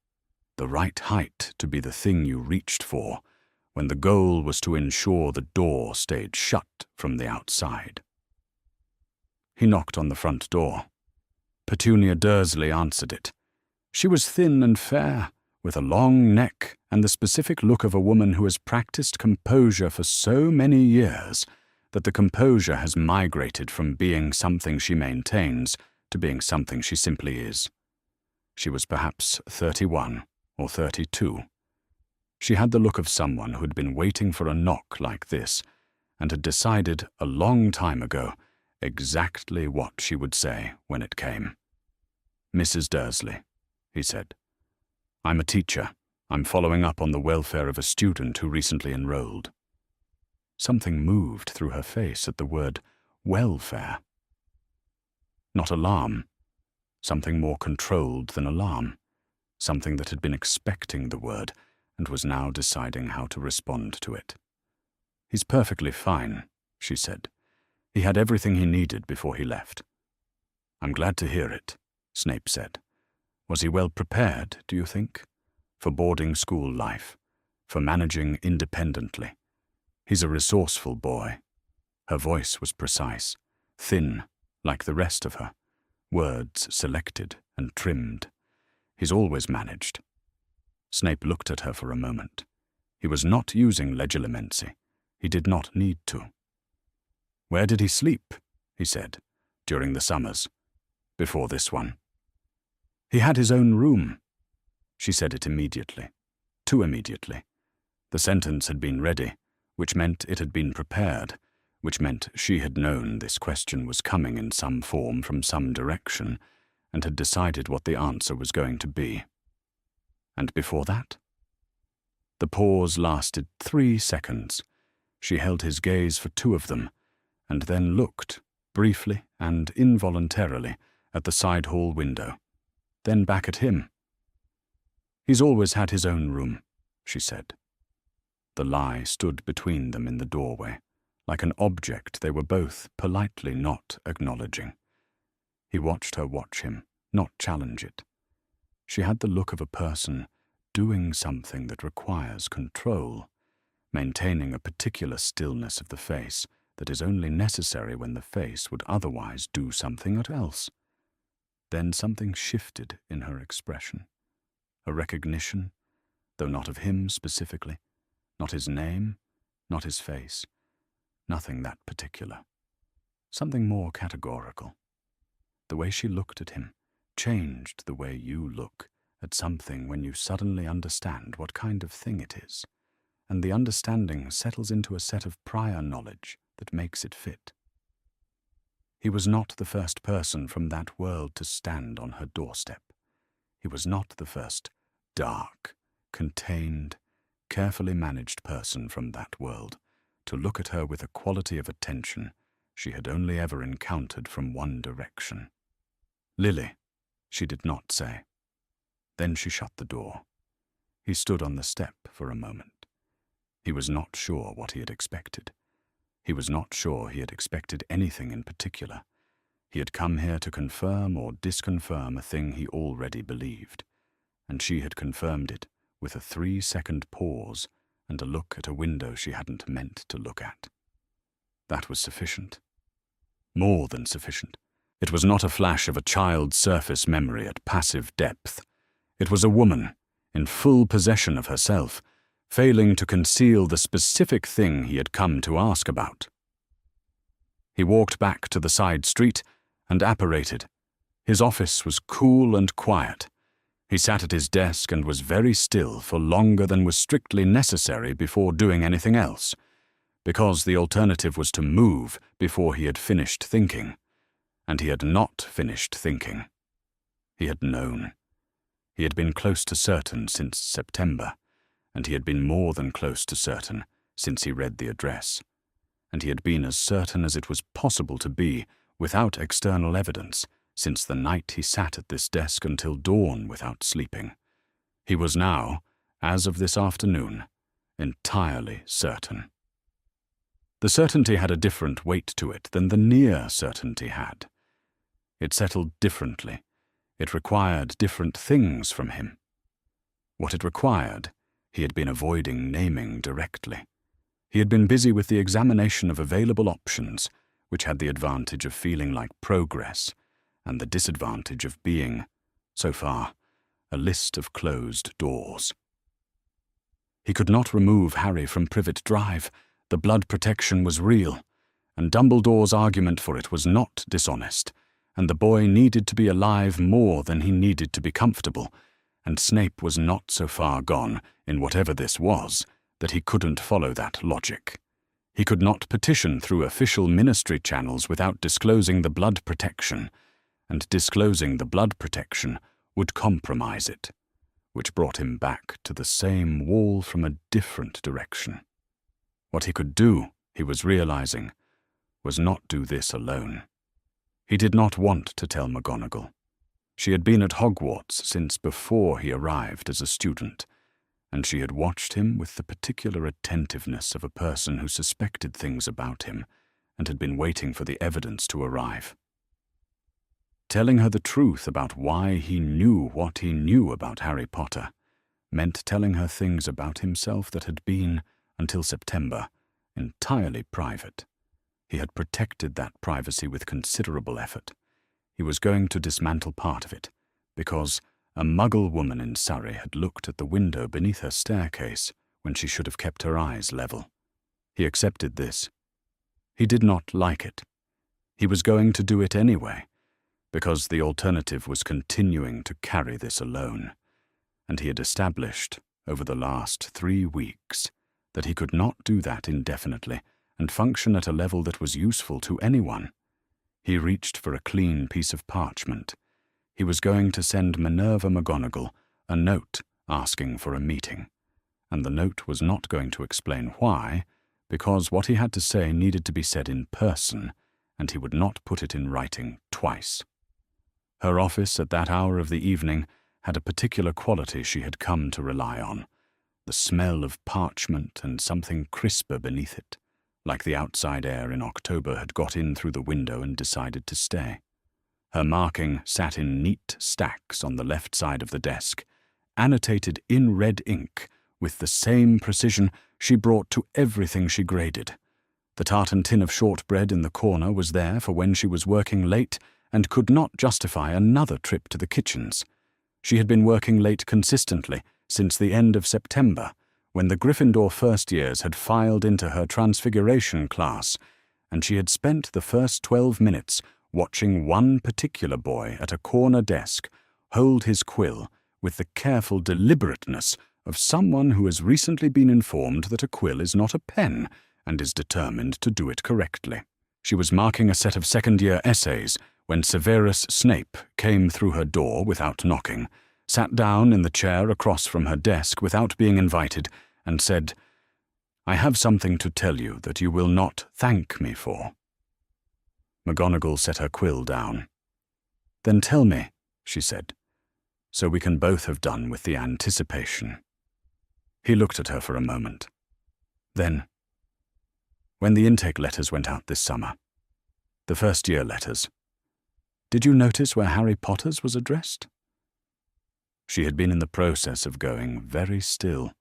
Speaker 1: The right height to be the thing you reached for, when the goal was to ensure the door stayed shut from the outside. He knocked on the front door. Petunia Dursley answered it. She was thin and fair, with a long neck and the specific look of a woman who has practiced composure for so many years that the composure has migrated from being something she maintains to being something she simply is. She was perhaps 31 or 32. She had the look of someone who had been waiting for a knock like this and had decided a long time ago exactly what she would say when it came. "Mrs. Dursley," he said. "I'm a teacher. I'm following up on the welfare of a student who recently enrolled." Something moved through her face at the word welfare. Not alarm. Something more controlled than alarm. Something that had been expecting the word and was now deciding how to respond to it. "He's perfectly fine," she said. "He had everything he needed before he left." "I'm glad to hear it," Snape said. "Was he well prepared, do you think? For boarding school life, for managing independently? He's a resourceful boy." Her voice was precise, thin, like the rest of her, words selected and trimmed. "He's always managed." Snape looked at her for a moment. He was not using legilimency. He did not need to. "Where did he sleep?" he said, "during the summers, before this one?" "He had his own room." She said it immediately. Too immediately. The sentence had been ready, which meant it had been prepared, which meant she had known this question was coming in some form from some direction, and had decided what the answer was going to be. And before that? The pause lasted 3 seconds. She held his gaze for 2 of them, and then looked, briefly and involuntarily, at the side hall window, then back at him. "He's always had his own room," she said. The lie stood between them in the doorway, like an object they were both politely not acknowledging. He watched her watch him, not challenge it. She had the look of a person doing something that requires control, maintaining a particular stillness of the face that is only necessary when the face would otherwise do something else. Then something shifted in her expression. A recognition, though not of him specifically, not his name, not his face, nothing that particular. Something more categorical. The way she looked at him changed the way you look at something when you suddenly understand what kind of thing it is, and the understanding settles into a set of prior knowledge that makes it fit. He was not the first person from that world to stand on her doorstep. He was not the first dark, contained, carefully managed person from that world to look at her with a quality of attention she had only ever encountered from one direction. "Lily," she did not say. Then she shut the door. He stood on the step for a moment. He was not sure what he had expected. He was not sure he had expected anything in particular. He had come here to confirm or disconfirm a thing he already believed, and she had confirmed it with a 3-second pause and a look at a window she hadn't meant to look at. That was sufficient. More than sufficient. It was not a flash of a child's surface memory at passive depth. It was a woman, in full possession of herself, failing to conceal the specific thing he had come to ask about. He walked back to the side street and apparated. His office was cool and quiet. He sat at his desk and was very still for longer than was strictly necessary before doing anything else, because the alternative was to move before he had finished thinking. And he had not finished thinking. He had known. He had been close to certain since September, and he had been more than close to certain since he read the address. and he had been as certain as it was possible to be without external evidence since the night he sat at this desk until dawn without sleeping. He was now, as of this afternoon, entirely certain. The certainty had a different weight to it than the near certainty had. It settled differently. It required different things from him. What it required, he had been avoiding naming directly. He had been busy with the examination of available options, which had the advantage of feeling like progress, and the disadvantage of being, so far, a list of closed doors. He could not remove Harry from Privet Drive. The blood protection was real, and Dumbledore's argument for it was not dishonest, and the boy needed to be alive more than he needed to be comfortable, and Snape was not so far gone in whatever this was that he couldn't follow that logic. He could not petition through official ministry channels without disclosing the blood protection, and disclosing the blood protection would compromise it, which brought him back to the same wall from a different direction. What he could do, he was realizing, was not do this alone. He did not want to tell McGonagall. She had been at Hogwarts since before he arrived as a student, and she had watched him with the particular attentiveness of a person who suspected things about him and had been waiting for the evidence to arrive. Telling her the truth about why he knew what he knew about Harry Potter meant telling her things about himself that had been, until September, entirely private. He had protected that privacy with considerable effort. He was going to dismantle part of it, because a Muggle woman in Surrey had looked at the window beneath her staircase when she should have kept her eyes level. He accepted this. He did not like it. He was going to do it anyway, because the alternative was continuing to carry this alone, and he had established, over the last 3 weeks, that he could not do that indefinitely and function at a level that was useful to anyone. He reached for a clean piece of parchment. He was going to send Minerva McGonagall a note asking for a meeting, and the note was not going to explain why, because what he had to say needed to be said in person, and he would not put it in writing twice. Her office at that hour of the evening had a particular quality she had come to rely on, the smell of parchment and something crisper beneath it, like the outside air in October had got in through the window and decided to stay. Her marking sat in neat stacks on the left side of the desk, annotated in red ink with the same precision she brought to everything she graded. The tartan tin of shortbread in the corner was there for when she was working late and could not justify another trip to the kitchens. She had been working late consistently since the end of September, when the Gryffindor first years had filed into her Transfiguration class, and she had spent the first 12 minutes watching one particular boy at a corner desk hold his quill with the careful deliberateness of someone who has recently been informed that a quill is not a pen and is determined to do it correctly. She was marking a set of second-year essays when Severus Snape came through her door without knocking, sat down in the chair across from her desk without being invited, and said, "I have something to tell you that you will not thank me for." McGonagall set her quill down. "Then tell me," she said, "so we can both have done with the anticipation." He looked at her for a moment. Then, when the intake letters went out this summer, the first-year letters, did you notice where Harry Potter's was addressed? She had been in the process of going very still.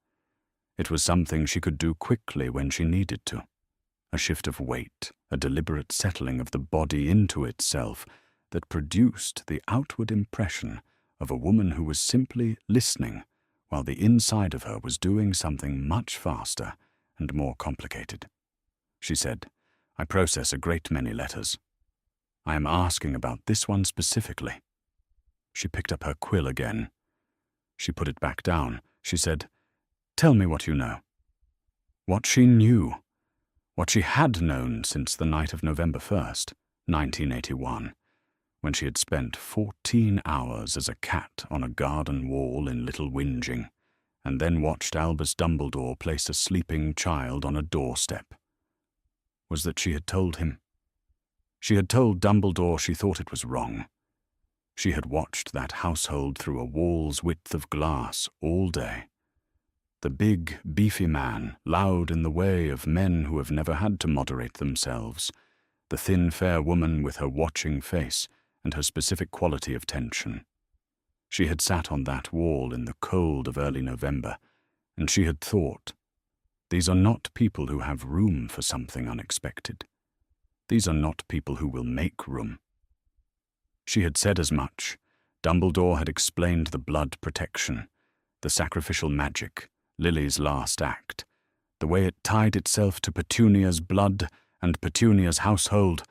Speaker 1: It was something she could do quickly when she needed to. A shift of weight, a deliberate settling of the body into itself that produced the outward impression of a woman who was simply listening while the inside of her was doing something much faster and more complicated. She said, "I process a great many letters. I am asking about this one specifically." She picked up her quill again. She put it back down. She said, "Tell me what you know." What she knew. What she had known since the night of November 1st, 1981, when she had spent 14 hours as a cat on a garden wall in Little Whinging, and then watched Albus Dumbledore place a sleeping child on a doorstep. was that she had told him. She had told Dumbledore she thought it was wrong. She had watched that household through a wall's width of glass all day. The big, beefy man, loud in the way of men who have never had to moderate themselves. The thin, fair woman with her watching face and her specific quality of tension. She had sat on that wall in the cold of early November, and she had thought, these are not people who have room for something unexpected. These are not people who will make room. She had said as much. Dumbledore had explained the blood protection, the sacrificial magic, Lily's last act, the way it tied itself to Petunia's blood and Petunia's household,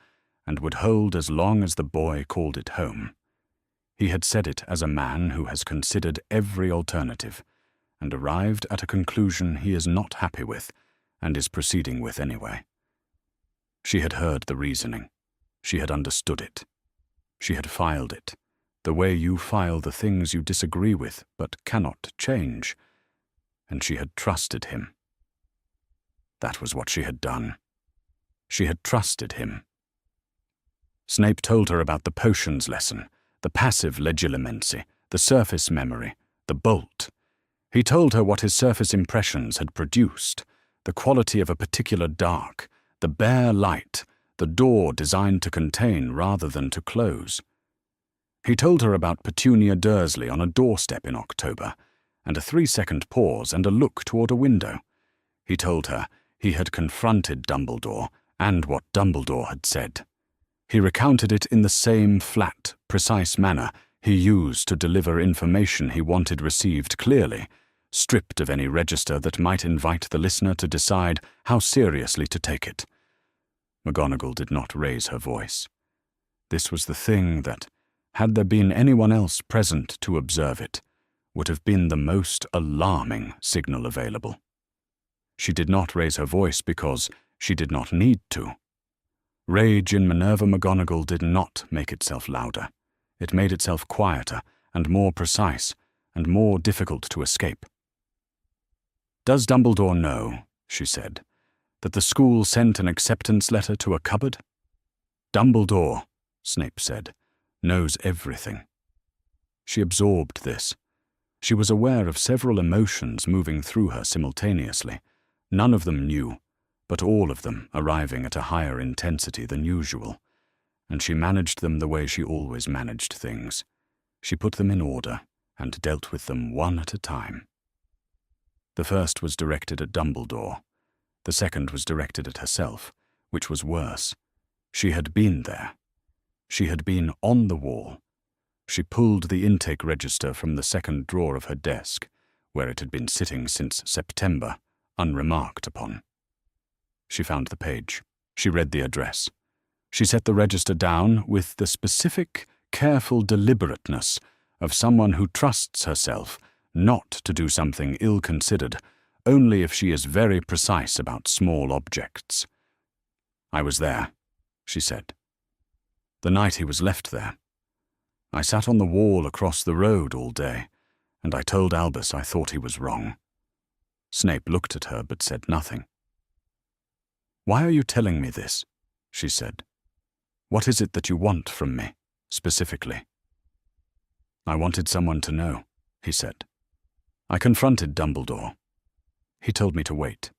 Speaker 1: and would hold as long as the boy called it home. He had said it as a man who has considered every alternative, and arrived at a conclusion he is not happy with, and is proceeding with anyway. She had heard the reasoning. She had understood it. She had filed it, the way you file the things you disagree with but cannot change, and she had trusted him. That was what she had done. She had trusted him. Snape told her about the potions lesson, the passive legilimency, the surface memory, the bolt. He told her what his surface impressions had produced, the quality of a particular dark, the bare light, the door designed to contain rather than to close. He told her about Petunia Dursley on a doorstep in October, and a 3-second pause and a look toward a window. He told her he had confronted Dumbledore and what Dumbledore had said. He recounted it in the same flat, precise manner he used to deliver information he wanted received clearly, stripped of any register that might invite the listener to decide how seriously to take it. McGonagall did not raise her voice. This was the thing that, had there been anyone else present to observe it, would have been the most alarming signal available. She did not raise her voice because she did not need to. Rage in Minerva McGonagall did not make itself louder. It made itself quieter and more precise and more difficult to escape. "Does Dumbledore know," she said, "that the school sent an acceptance letter to a cupboard?" "Dumbledore," Snape said, "knows everything." She absorbed this. She was aware of several emotions moving through her simultaneously, none of them new, but all of them arriving at a higher intensity than usual, and she managed them the way she always managed things. She put them in order and dealt with them one at a time. The first was directed at Dumbledore. The second was directed at herself, which was worse. She had been there. She had been on the wall. She pulled the intake register from the second drawer of her desk, where it had been sitting since September, unremarked upon. She found the page. She read the address. She set the register down with the specific, careful deliberateness of someone who trusts herself not to do something ill-considered, only if she is very precise about small objects. "I was there," she said. "The night he was left there. I sat on the wall across the road all day, and I told Albus I thought he was wrong." Snape looked at her but said nothing. "Why are you telling me this?" she said. "What is it that you want from me, specifically?" "I wanted someone to know," he said. "I confronted Dumbledore. He told me to wait.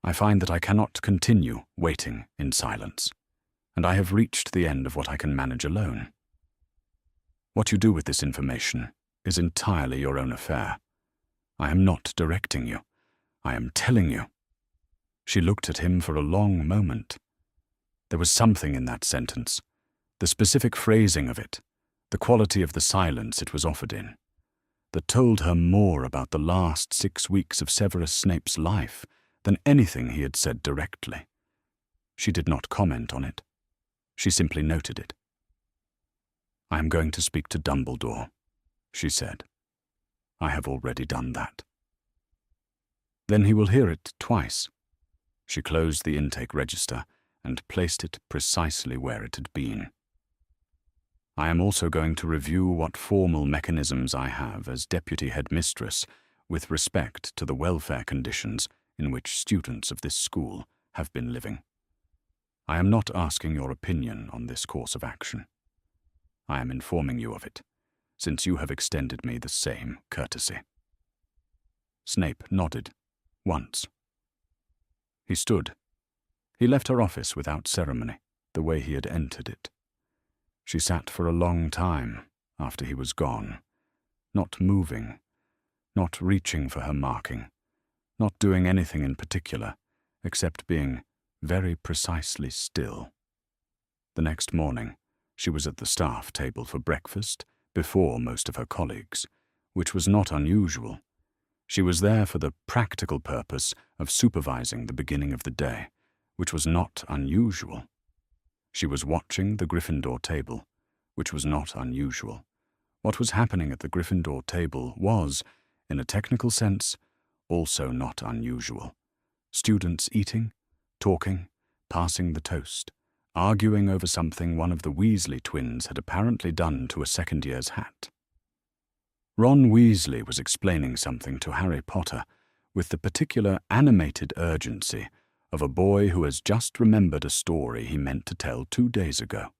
Speaker 1: I find that I cannot continue waiting in silence, and I have reached the end of what I can manage alone. What you do with this information is entirely your own affair. I am not directing you. I am telling you." She looked at him for a long moment. There was something in that sentence, the specific phrasing of it, the quality of the silence it was offered in, that told her more about the last 6 weeks of Severus Snape's life than anything he had said directly. She did not comment on it. She simply noted it. "I am going to speak to Dumbledore," she said. "I have already done that." "Then he will hear it twice." She closed the intake register and placed it precisely where it had been. "I am also going to review what formal mechanisms I have as deputy headmistress with respect to the welfare conditions in which students of this school have been living. I am not asking your opinion on this course of action. I am informing you of it, since you have extended me the same courtesy." Snape nodded, once. He stood. He left her office without ceremony, the way he had entered it. She sat for a long time after he was gone, not moving, not reaching for her marking, not doing anything in particular, except being very precisely still. The next morning, she was at the staff table for breakfast before most of her colleagues, which was not unusual. She was there for the practical purpose of supervising the beginning of the day, which was not unusual. She was watching the Gryffindor table, which was not unusual. What was happening at the Gryffindor table was, in a technical sense, also not unusual. Students eating, talking, passing the toast, arguing over something one of the Weasley twins had apparently done to a second year's hat. Ron Weasley was explaining something to Harry Potter with the particular animated urgency of a boy who has just remembered a story he meant to tell 2 days ago.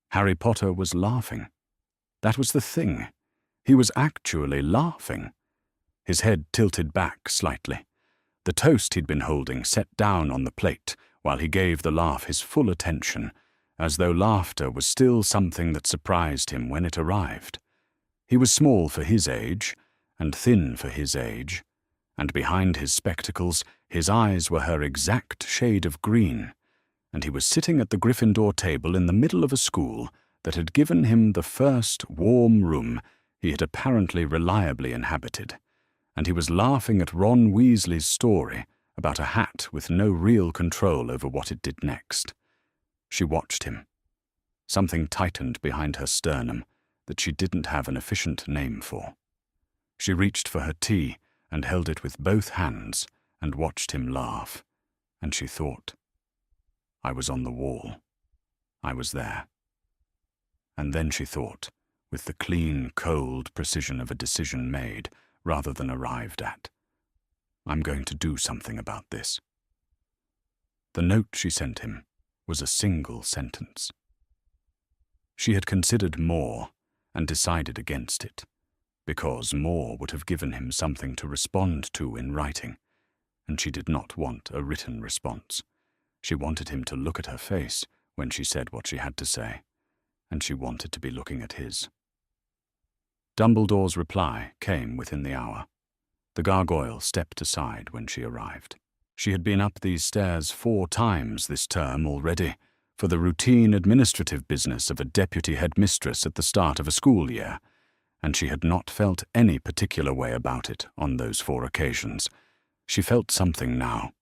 Speaker 1: Harry Potter was laughing. That was the thing. He was actually laughing. His head tilted back slightly. The toast he'd been holding set down on the plate while he gave the laugh his full attention, as though laughter was still something that surprised him when it arrived. He was small for his age, and thin for his age, and behind his spectacles his eyes were her exact shade of green, and he was sitting at the Gryffindor table in the middle of a school that had given him the first warm room he had apparently reliably inhabited, and he was laughing at Ron Weasley's story about a hat with no real control over what it did next. She watched him. Something tightened behind her sternum that she didn't have an efficient name for. She reached for her tea and held it with both hands and watched him laugh, and she thought, I was on the wall. I was there. And then she thought, with the clean, cold precision of a decision made rather than arrived at, I'm going to do something about this. The note she sent him was a single sentence. She had considered more and decided against it, because more would have given him something to respond to in writing, and she did not want a written response. She wanted him to look at her face when she said what she had to say, and she wanted to be looking at his. Dumbledore's reply came within the hour. The gargoyle stepped aside when she arrived. She had been up these stairs 4 times this term already, for the routine administrative business of a deputy headmistress at the start of a school year, and she had not felt any particular way about it on those 4 occasions. She felt something now.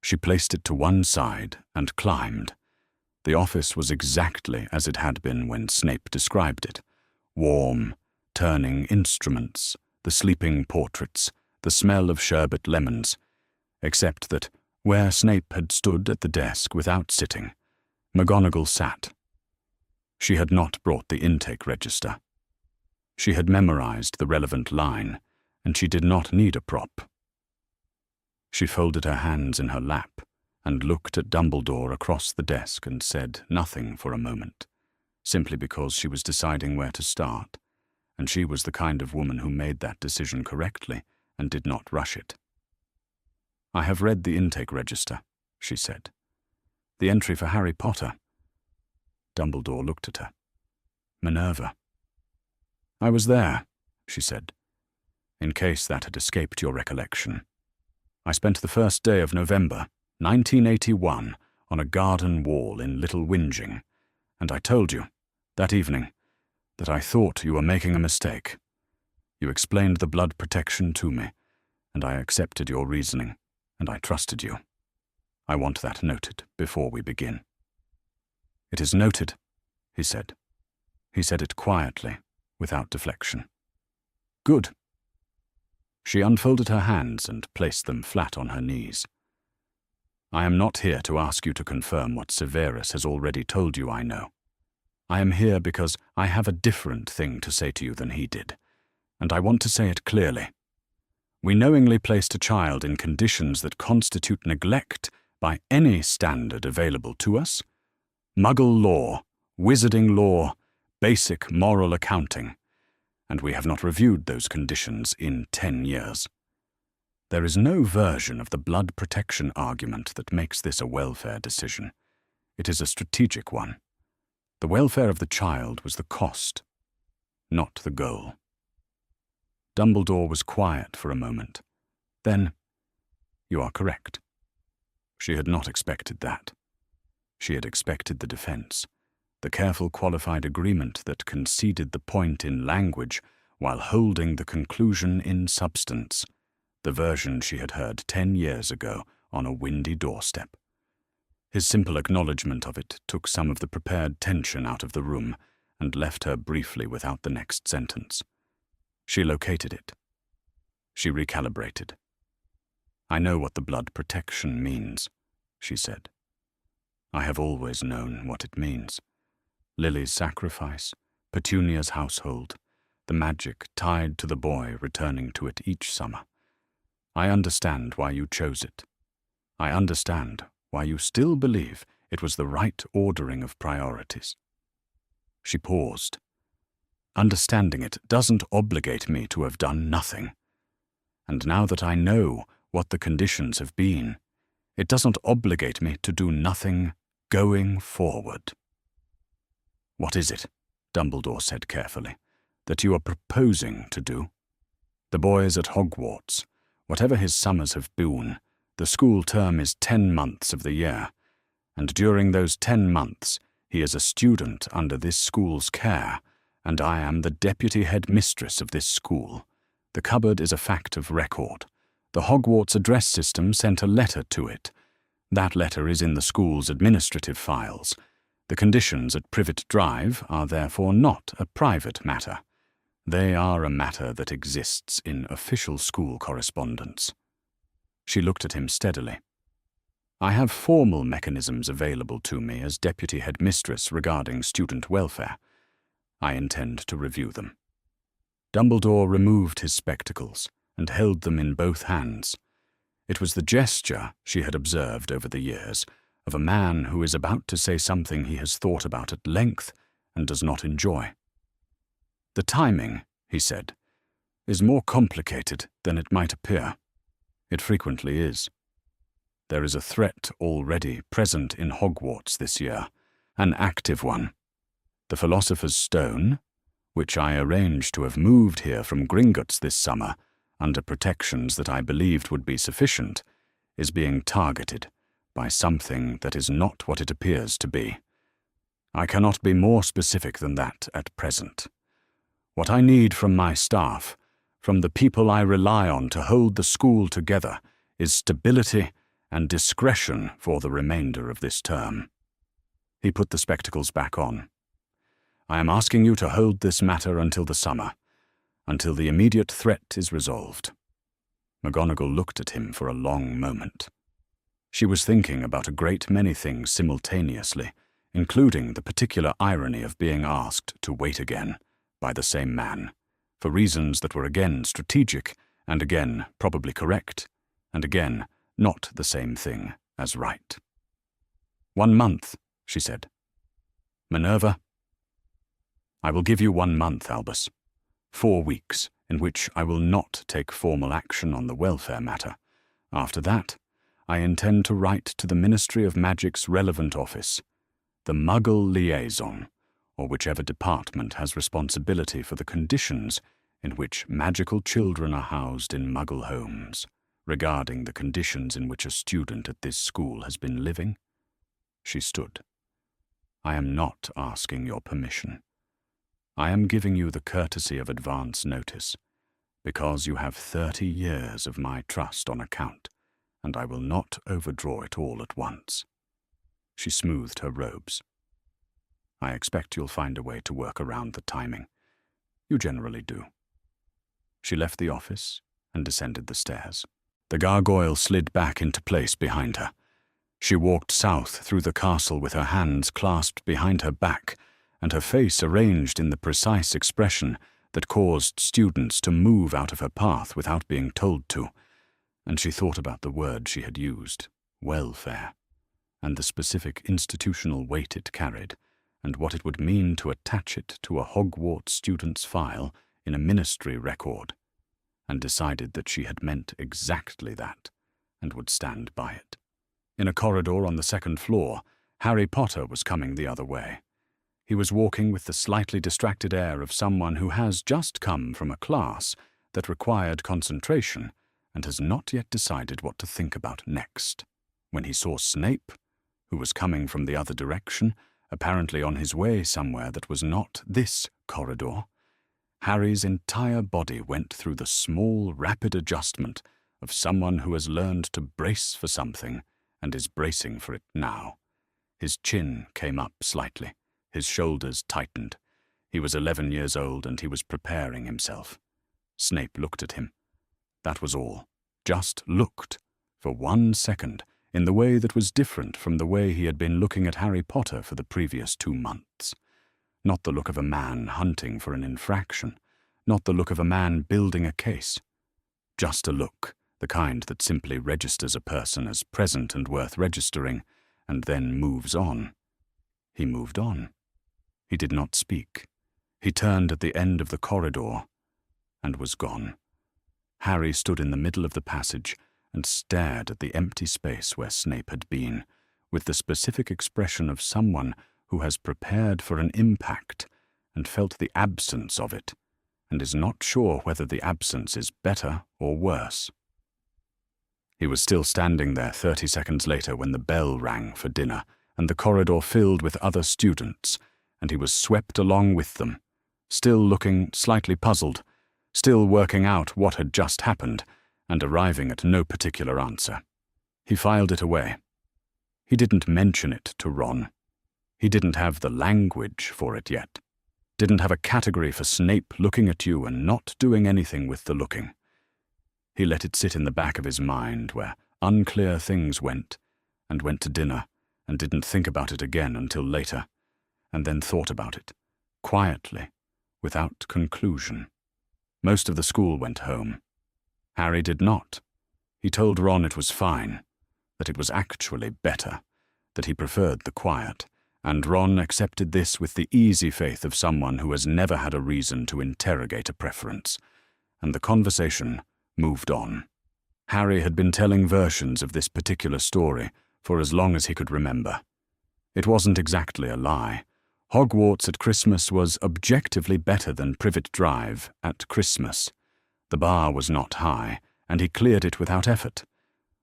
Speaker 1: She placed it to one side and climbed. The office was exactly as it had been when Snape described it. Warm, turning instruments, the sleeping portraits, the smell of sherbet lemons, except that where Snape had stood at the desk without sitting, McGonagall sat. She had not brought the intake register. She had memorized the relevant line, and she did not need a prop. She folded her hands in her lap and looked at Dumbledore across the desk and said nothing for a moment, simply because she was deciding where to start, and she was the kind of woman who made that decision correctly and did not rush it. I have read the intake register, she said. The entry for Harry Potter. Dumbledore looked at her. Minerva. I was there, she said, in case that had escaped your recollection. I spent the first day of November, 1981, on a garden wall in Little Whinging, and I told you, that evening, that I thought you were making a mistake. You explained the blood protection to me, and I accepted your reasoning, and I trusted you. I want that noted before we begin. It is noted, he said. He said it quietly, without deflection. Good. She unfolded her hands and placed them flat on her knees. I am not here to ask you to confirm what Severus has already told you I know. I am here because I have a different thing to say to you than he did, and I want to say it clearly. We knowingly placed a child in conditions that constitute neglect by any standard available to us. Muggle law, wizarding law, basic moral accounting, and we have not reviewed those conditions in 10 years. There is no version of the blood protection argument that makes this a welfare decision. It is a strategic one. The welfare of the child was the cost, not the goal. Dumbledore was quiet for a moment. Then, "You are correct." She had not expected that. She had expected the defense, the careful qualified agreement that conceded the point in language while holding the conclusion in substance, the version she had heard 10 years ago on a windy doorstep. His simple acknowledgement of it took some of the prepared tension out of the room and left her briefly without the next sentence. She located it. She recalibrated. "I know what the blood protection means," she said. "I have always known what it means. Lily's sacrifice, Petunia's household, the magic tied to the boy returning to it each summer. I understand why you chose it. I understand why you still believe it was the right ordering of priorities." She paused. "Understanding it doesn't obligate me to have done nothing. And now that I know what the conditions have been, it doesn't obligate me to do nothing going forward." "What is it," Dumbledore said carefully, "that you are proposing to do?" "The boy is at Hogwarts. Whatever his summers have been, the school term is 10 months of the year, and during those 10 months he is a student under this school's care, and I am the deputy headmistress of this school. The cupboard is a fact of record. The Hogwarts address system sent a letter to it. That letter is in the school's administrative files. The conditions at Privet Drive are therefore not a private matter. They are a matter that exists in official school correspondence." She looked at him steadily. "I have formal mechanisms available to me as deputy headmistress regarding student welfare. I intend to review them." Dumbledore removed his spectacles and held them in both hands. It was the gesture she had observed over the years of a man who is about to say something he has thought about at length and does not enjoy. "The timing," he said, "is more complicated than it might appear. It frequently is. There is a threat already present in Hogwarts this year, an active one. The Philosopher's Stone, which I arranged to have moved here from Gringotts this summer, under protections that I believed would be sufficient, is being targeted by something that is not what it appears to be. I cannot be more specific than that at present. What I need from my staff, from the people I rely on to hold the school together, is stability and discretion for the remainder of this term." He put the spectacles back on. "I am asking you to hold this matter until the summer, until the immediate threat is resolved." McGonagall looked at him for a long moment. She was thinking about a great many things simultaneously, including the particular irony of being asked to wait again by the same man, for reasons that were again strategic, and again probably correct, and again not the same thing as right. "1 month," she said. "Minerva, I will give you 1 month, Albus. 4 weeks, in which I will not take formal action on the welfare matter. After that, I intend to write to the Ministry of Magic's relevant office, the Muggle Liaison, or whichever department has responsibility for the conditions in which magical children are housed in Muggle homes, regarding the conditions in which a student at this school has been living." She stood. "I am not asking your permission. I am giving you the courtesy of advance notice, because you have 30 years of my trust on account, and I will not overdraw it all at once." She smoothed her robes. "I expect you'll find a way to work around the timing. You generally do." She left the office and descended the stairs. The gargoyle slid back into place behind her. She walked south through the castle with her hands clasped behind her back and her face arranged in the precise expression that caused students to move out of her path without being told to, and she thought about the word she had used welfare, and the specific institutional weight it carried, and what it would mean to attach it to a Hogwarts student's file in a ministry record, and decided that she had meant exactly that, and would stand by it. In a corridor on the second floor, Harry Potter was coming the other way. He was walking with the slightly distracted air of someone who has just come from a class that required concentration and has not yet decided what to think about next, when he saw Snape, who was coming from the other direction, apparently on his way somewhere that was not this corridor. Harry's entire body went through the small, rapid adjustment of someone who has learned to brace for something and is bracing for it now. His chin came up slightly. His shoulders tightened. He was 11 years old and he was preparing himself. Snape looked at him. That was all. Just looked, for 1 second, in the way that was different from the way he had been looking at Harry Potter for the previous 2 months. Not the look of a man hunting for an infraction, not the look of a man building a case. Just a look, the kind that simply registers a person as present and worth registering, and then moves on. He moved on. He did not speak. He turned at the end of the corridor and was gone. Harry stood in the middle of the passage and stared at the empty space where Snape had been, with the specific expression of someone who has prepared for an impact and felt the absence of it, and is not sure whether the absence is better or worse. He was still standing there 30 seconds later when the bell rang for dinner, and the corridor filled with other students, and he was swept along with them, still looking slightly puzzled, still working out what had just happened, and arriving at no particular answer. He filed it away. He didn't mention it to Ron. He didn't have the language for it yet. Didn't have a category for Snape looking at you and not doing anything with the looking. He let it sit in the back of his mind where unclear things went, and went to dinner, and didn't think about it again until later, and then thought about it, quietly, without conclusion. Most of the school went home. Harry did not. He told Ron it was fine, that it was actually better, that he preferred the quiet, and Ron accepted this with the easy faith of someone who has never had a reason to interrogate a preference, and the conversation moved on. Harry had been telling versions of this particular story for as long as he could remember. It wasn't exactly a lie. Hogwarts at Christmas was objectively better than Privet Drive at Christmas. The bar was not high, and he cleared it without effort.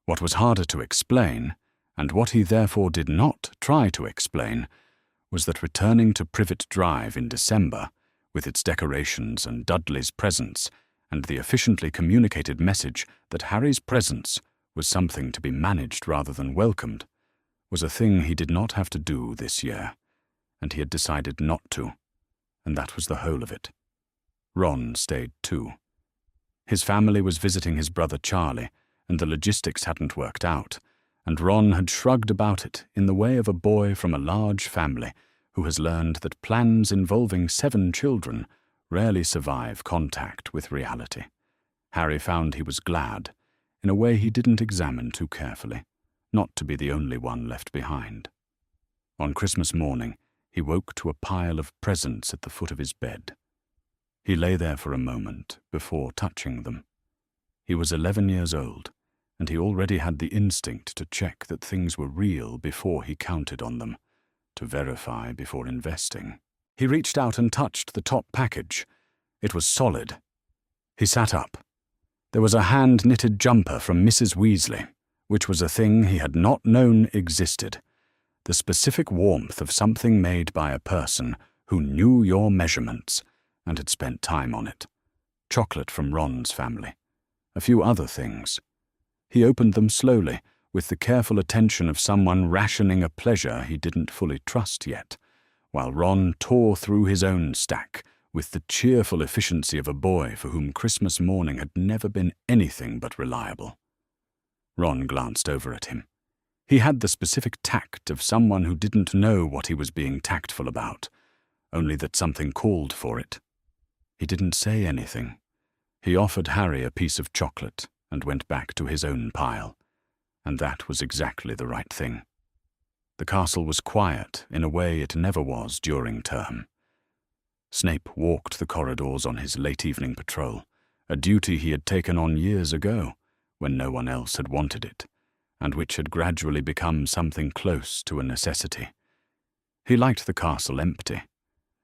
Speaker 1: What was harder to explain, and what he therefore did not try to explain, was that returning to Privet Drive in December, with its decorations and Dudley's presence, and the efficiently communicated message that Harry's presence was something to be managed rather than welcomed, was a thing he did not have to do this year, and he had decided not to, and that was the whole of it. Ron stayed too. His family was visiting his brother Charlie, and the logistics hadn't worked out, and Ron had shrugged about it in the way of a boy from a large family who has learned that plans involving 7 children rarely survive contact with reality. Harry found he was glad, in a way he didn't examine too carefully, not to be the only one left behind. On Christmas morning, he woke to a pile of presents at the foot of his bed. He lay there for a moment before touching them. He was 11 years old, and he already had the instinct to check that things were real before he counted on them, to verify before investing. He reached out and touched the top package. It was solid. He sat up. There was a hand-knitted jumper from Mrs. Weasley, which was a thing he had not known existed. The specific warmth of something made by a person who knew your measurements and had spent time on it. Chocolate from Ron's family. A few other things. He opened them slowly, with the careful attention of someone rationing a pleasure he didn't fully trust yet, while Ron tore through his own stack with the cheerful efficiency of a boy for whom Christmas morning had never been anything but reliable. Ron glanced over at him. He had the specific tact of someone who didn't know what he was being tactful about, only that something called for it. He didn't say anything. He offered Harry a piece of chocolate and went back to his own pile. and that was exactly the right thing. The castle was quiet in a way it never was during term. Snape walked the corridors on his late evening patrol, a duty he had taken on years ago, when no one else had wanted it, and which had gradually become something close to a necessity. He liked the castle empty.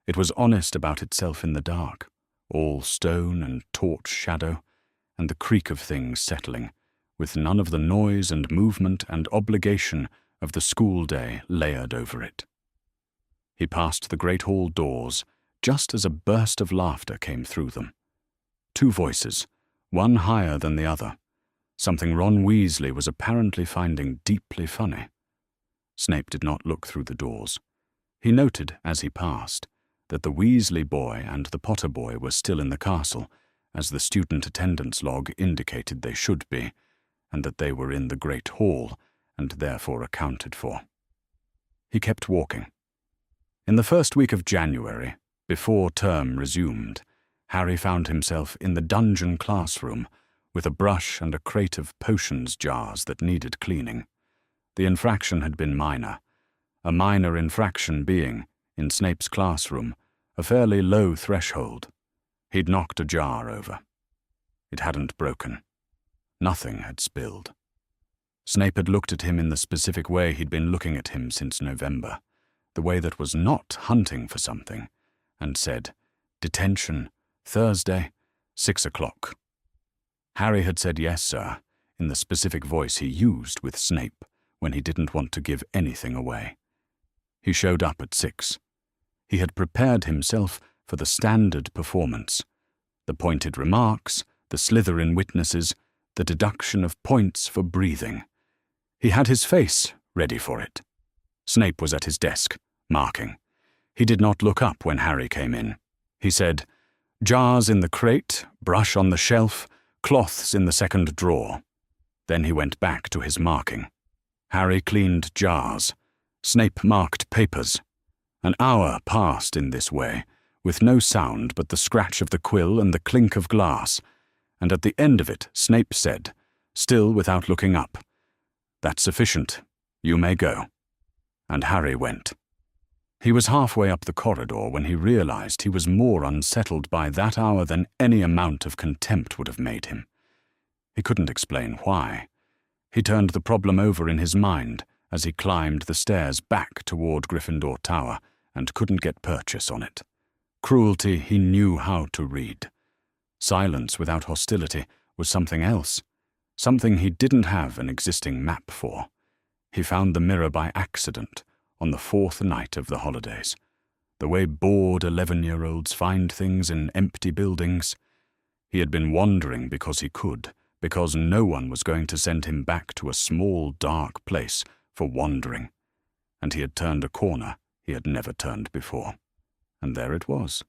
Speaker 1: It was honest about itself in the dark, all stone and torch shadow, and the creak of things settling, with none of the noise and movement and obligation of the school day layered over it. He passed the great hall doors just as a burst of laughter came through them. Two voices, one higher than the other, something Ron Weasley was apparently finding deeply funny. Snape did not look through the doors. He noted, as he passed, that the Weasley boy and the Potter boy were still in the castle, as the student attendance log indicated they should be, and that they were in the Great Hall, and therefore accounted for. He kept walking. In the first week of January, before term resumed, Harry found himself in the dungeon classroom with a brush and a crate of potions jars that needed cleaning. The infraction had been minor, a minor infraction being, in Snape's classroom, a fairly low threshold. He'd knocked a jar over. It hadn't broken. Nothing had spilled. Snape had looked at him in the specific way he'd been looking at him since November, the way that was not hunting for something, and said, "Detention, Thursday, 6 o'clock. Harry had said yes, sir, in the specific voice he used with Snape when he didn't want to give anything away. He showed up at 6. He had prepared himself for the standard performance, the pointed remarks, the Slytherin witnesses, the deduction of points for breathing. He had his face ready for it. Snape was at his desk, marking. He did not look up when Harry came in. He said, "Jars in the crate, brush on the shelf, cloths in the second drawer." Then he went back to his marking. Harry cleaned jars. Snape marked papers. An hour passed in this way, with no sound but the scratch of the quill and the clink of glass, and at the end of it Snape said, still without looking up, "That's sufficient. You may go." And Harry went. He was halfway up the corridor when he realized he was more unsettled by that hour than any amount of contempt would have made him. He couldn't explain why. He turned the problem over in his mind as he climbed the stairs back toward Gryffindor Tower and couldn't get purchase on it. Cruelty he knew how to read. Silence without hostility was something else, something he didn't have an existing map for. He found the mirror by accident on the 4th night of the holidays, the way bored 11-year-olds find things in empty buildings. He had been wandering because he could, because no one was going to send him back to a small, dark place for wandering, and he had turned a corner he had never turned before. And there it was.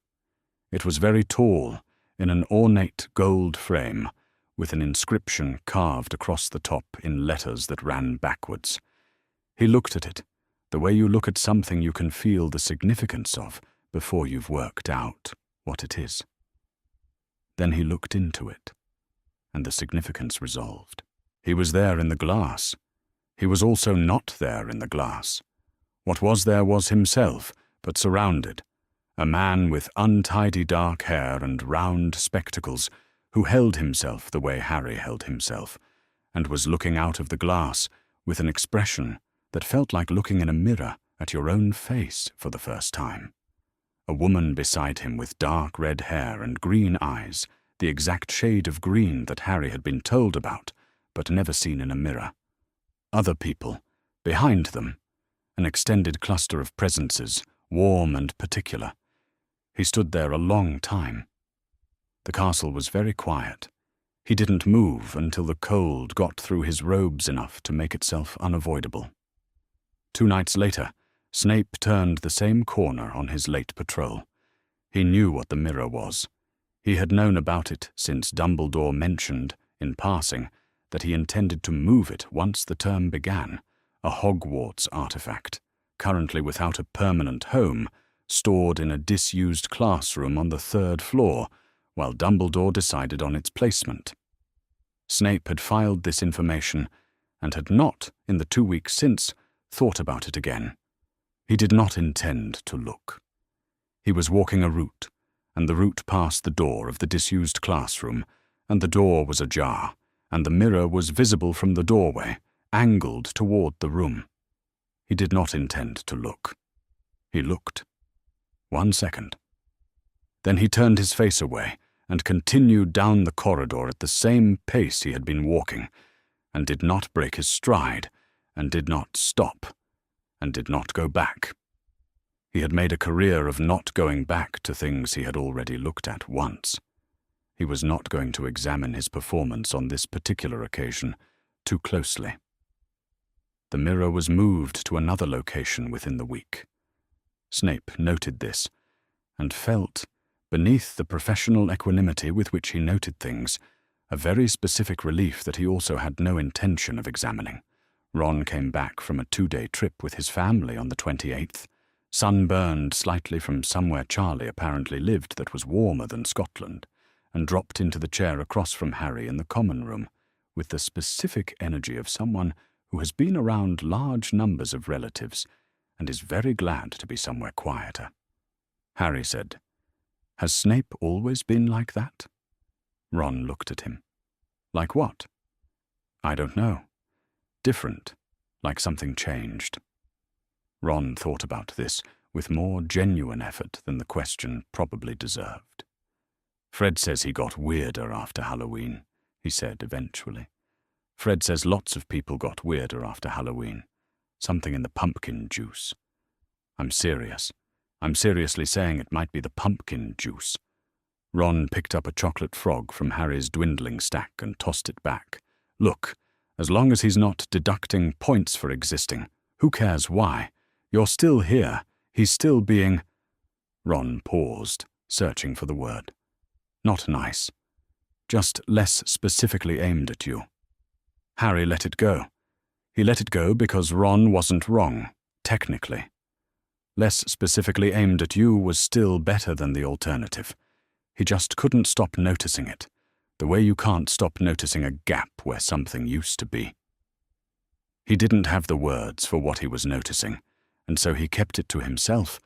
Speaker 1: It was very tall, in an ornate gold frame, with an inscription carved across the top in letters that ran backwards. He looked at it, the way you look at something you can feel the significance of before you've worked out what it is. Then he looked into it, and the significance resolved. He was there in the glass. He was also not there in the glass. What was there was himself, but surrounded, a man with untidy dark hair and round spectacles, who held himself the way Harry held himself, and was looking out of the glass with an expression that felt like looking in a mirror at your own face for the first time. A woman beside him with dark red hair and green eyes, the exact shade of green that Harry had been told about, but never seen in a mirror. Other people, behind them, an extended cluster of presences, warm and particular. He stood there a long time. The castle was very quiet. He didn't move until the cold got through his robes enough to make itself unavoidable. 2 nights later, Snape turned the same corner on his late patrol. He knew what the mirror was. He had known about it since Dumbledore mentioned, in passing, that he intended to move it once the term began, a Hogwarts artifact, currently without a permanent home, stored in a disused classroom on the 3rd floor, while Dumbledore decided on its placement. Snape had filed this information, and had not, in the 2 weeks since, thought about it again. He did not intend to look. He was walking a route, and the route passed the door of the disused classroom, and the door was ajar, and the mirror was visible from the doorway, angled toward the room. He did not intend to look. He looked. 1 second. Then he turned his face away and continued down the corridor at the same pace he had been walking, and did not break his stride, and did not stop, and did not go back. He had made a career of not going back to things he had already looked at once. He was not going to examine his performance on this particular occasion too closely. The mirror was moved to another location within the week. Snape noted this, and felt, beneath the professional equanimity with which he noted things, a very specific relief that he also had no intention of examining. Ron came back from a 2-day trip with his family on the 28th, sunburned slightly from somewhere Charlie apparently lived that was warmer than Scotland, and dropped into the chair across from Harry in the common room, with the specific energy of someone who has been around large numbers of relatives and is very glad to be somewhere quieter. Harry said, "Has Snape always been like that?" Ron looked at him. "Like what?" "I don't know. Different, like something changed." Ron thought about this with more genuine effort than the question probably deserved. "Fred says he got weirder after Halloween," he said eventually. "Fred says lots of people got weirder after Halloween. Something in the pumpkin juice. I'm serious. I'm seriously saying it might be the pumpkin juice." Ron picked up a chocolate frog from Harry's dwindling stack and tossed it back. "Look, as long as he's not deducting points for existing, who cares why? You're still here. He's still being—" Ron paused, searching for the word. "Not nice. Just less specifically aimed at you." Harry let it go. He let it go because Ron wasn't wrong, technically. Less specifically aimed at you was still better than the alternative. He just couldn't stop noticing it, the way you can't stop noticing a gap where something used to be. He didn't have the words for what he was noticing, and so he kept it to himself,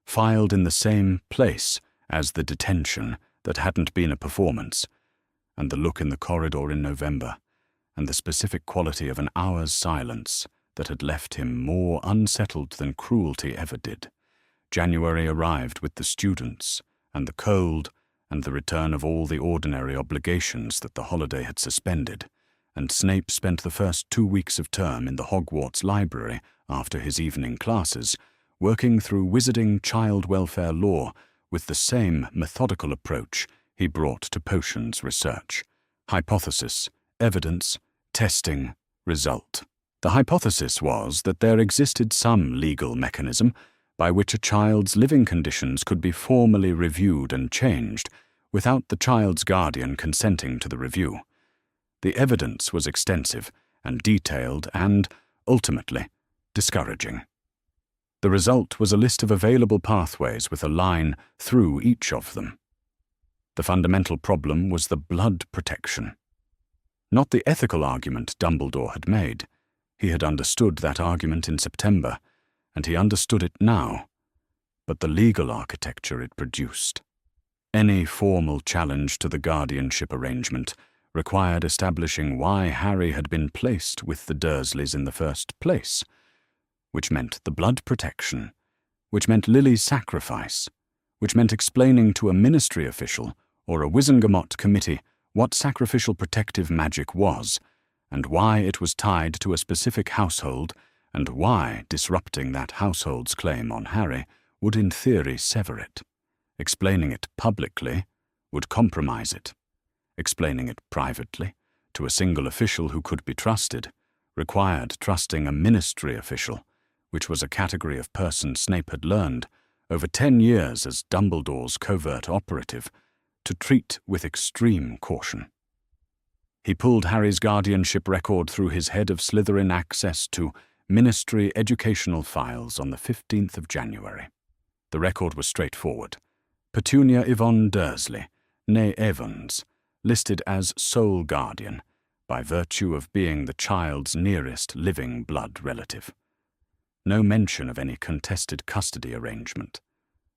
Speaker 1: filed in the same place as the detention that hadn't been a performance, and the look in the corridor in November, and the specific quality of an hour's silence that had left him more unsettled than cruelty ever did. January arrived with the students, and the cold, and the return of all the ordinary obligations that the holiday had suspended, and Snape spent the first 2 weeks of term in the Hogwarts library after his evening classes, working through wizarding child welfare law with the same methodical approach he brought to potions research. Hypothesis, evidence, testing, result. The hypothesis was that there existed some legal mechanism by which a child's living conditions could be formally reviewed and changed without the child's guardian consenting to the review. The evidence was extensive and detailed and, ultimately, discouraging. The result was a list of available pathways with a line through each of them. The fundamental problem was the blood protection. Not the ethical argument Dumbledore had made. He had understood that argument in September, and he understood it now, but the legal architecture it produced. Any formal challenge to the guardianship arrangement required establishing why Harry had been placed with the Dursleys in the first place, which meant the blood protection, which meant Lily's sacrifice, which meant explaining to a ministry official or a Wizengamot committee what sacrificial protective magic was, and why it was tied to a specific household, and why disrupting that household's claim on Harry would in theory sever it. Explaining it publicly would compromise it. Explaining it privately, to a single official who could be trusted, required trusting a ministry official, which was a category of person Snape had learned, over 10 years as Dumbledore's covert operative, to treat with extreme caution. He pulled Harry's guardianship record through his head of Slytherin access to ministry educational files on the 15th of January. The record was straightforward. Petunia Yvonne Dursley, née Evans, listed as sole guardian, by virtue of being the child's nearest living blood relative. No mention of any contested custody arrangement.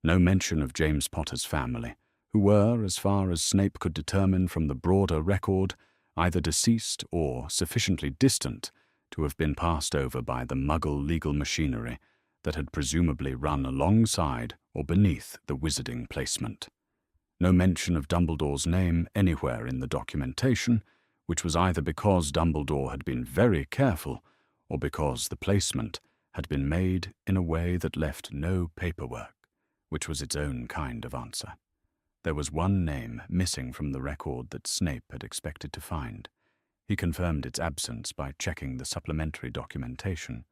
Speaker 1: No mention of James Potter's family, who were, as far as Snape could determine from the broader record, either deceased or sufficiently distant to have been passed over by the Muggle legal machinery that had presumably run alongside or beneath the wizarding placement. No mention of Dumbledore's name anywhere in the documentation, which was either because Dumbledore had been very careful or because the placement had been made in a way that left no paperwork, which was its own kind of answer. There was one name missing from the record that Snape had expected to find. He confirmed its absence by checking the supplementary documentation,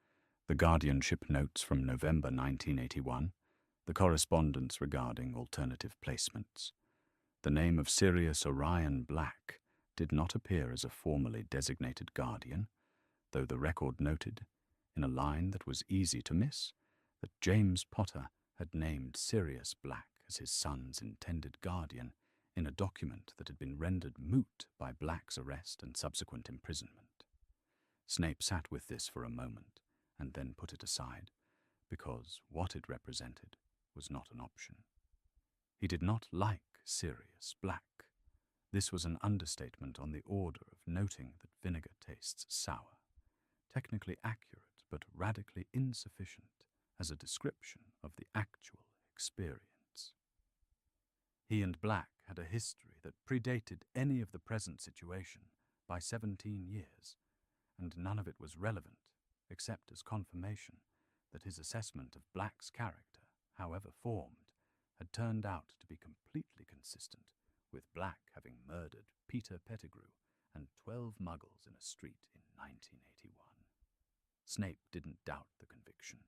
Speaker 1: the guardianship notes from November 1981, the correspondence regarding alternative placements. The name of Sirius Orion Black did not appear as a formally designated guardian, though the record noted, in a line that was easy to miss, that James Potter had named Sirius Black as his son's intended guardian in a document that had been rendered moot by Black's arrest and subsequent imprisonment. Snape sat with this for a moment and then put it aside, because what it represented was not an option. He did not like Sirius Black. This was an understatement on the order of noting that vinegar tastes sour, technically accurate but radically insufficient as a description of the actual experience. He and Black had a history that predated any of the present situation by 17 years, and none of it was relevant except as confirmation that his assessment of Black's character, however formed, had turned out to be completely consistent with Black having murdered Peter Pettigrew and 12 muggles in a street in 1981. Snape didn't doubt the conviction.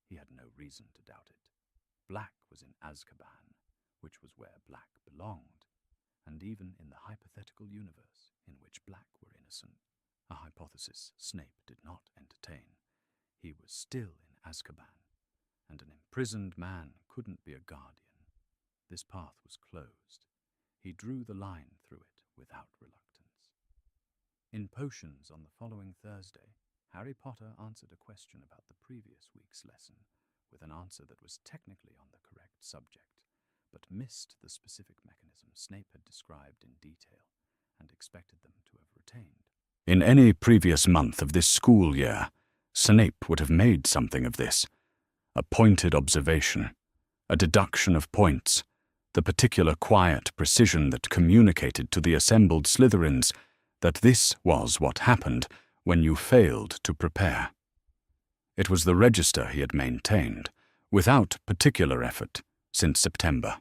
Speaker 1: He had no reason to doubt it. Black was in Azkaban, which was where Black belonged, and even in the hypothetical universe in which Black were innocent, a hypothesis Snape did not entertain, he was still in Azkaban, and an imprisoned man couldn't be a guardian. This path was closed. He drew the line through it without reluctance. In Potions on the following Thursday, Harry Potter answered a question about the previous week's lesson with an answer that was technically on the correct subject, but missed the specific mechanism Snape had described in detail and expected them to have retained. In any previous month of this school year, Snape would have made something of this. A pointed observation, a deduction of points, the particular quiet precision that communicated to the assembled Slytherins that this was what happened when you failed to prepare. It was the register he had maintained, without particular effort, since September.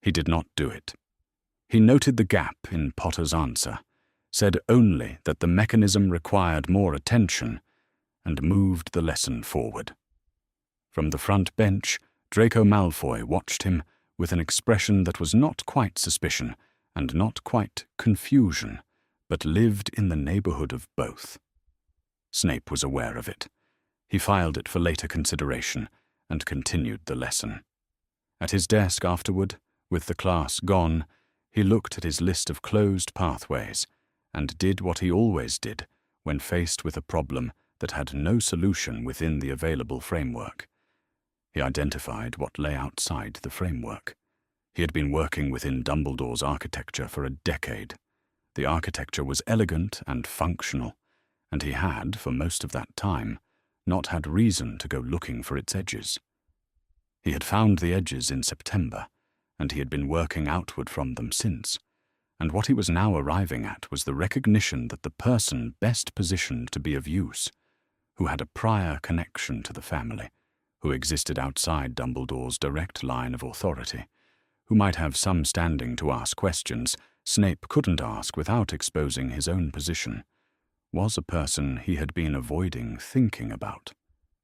Speaker 1: He did not do it. He noted the gap in Potter's answer, said only that the mechanism required more attention, and moved the lesson forward. From the front bench, Draco Malfoy watched him with an expression that was not quite suspicion and not quite confusion, but lived in the neighborhood of both. Snape was aware of it. He filed it for later consideration and continued the lesson. At his desk afterward, with the class gone, he looked at his list of closed pathways and did what he always did when faced with a problem that had no solution within the available framework. He identified what lay outside the framework. He had been working within Dumbledore's architecture for a decade. The architecture was elegant and functional, and he had, for most of that time, not had reason to go looking for its edges. He had found the edges in September, and he had been working outward from them since, and what he was now arriving at was the recognition that the person best positioned to be of use, who had a prior connection to the family, who existed outside Dumbledore's direct line of authority, who might have some standing to ask questions Snape couldn't ask without exposing his own position, was a person he had been avoiding thinking about.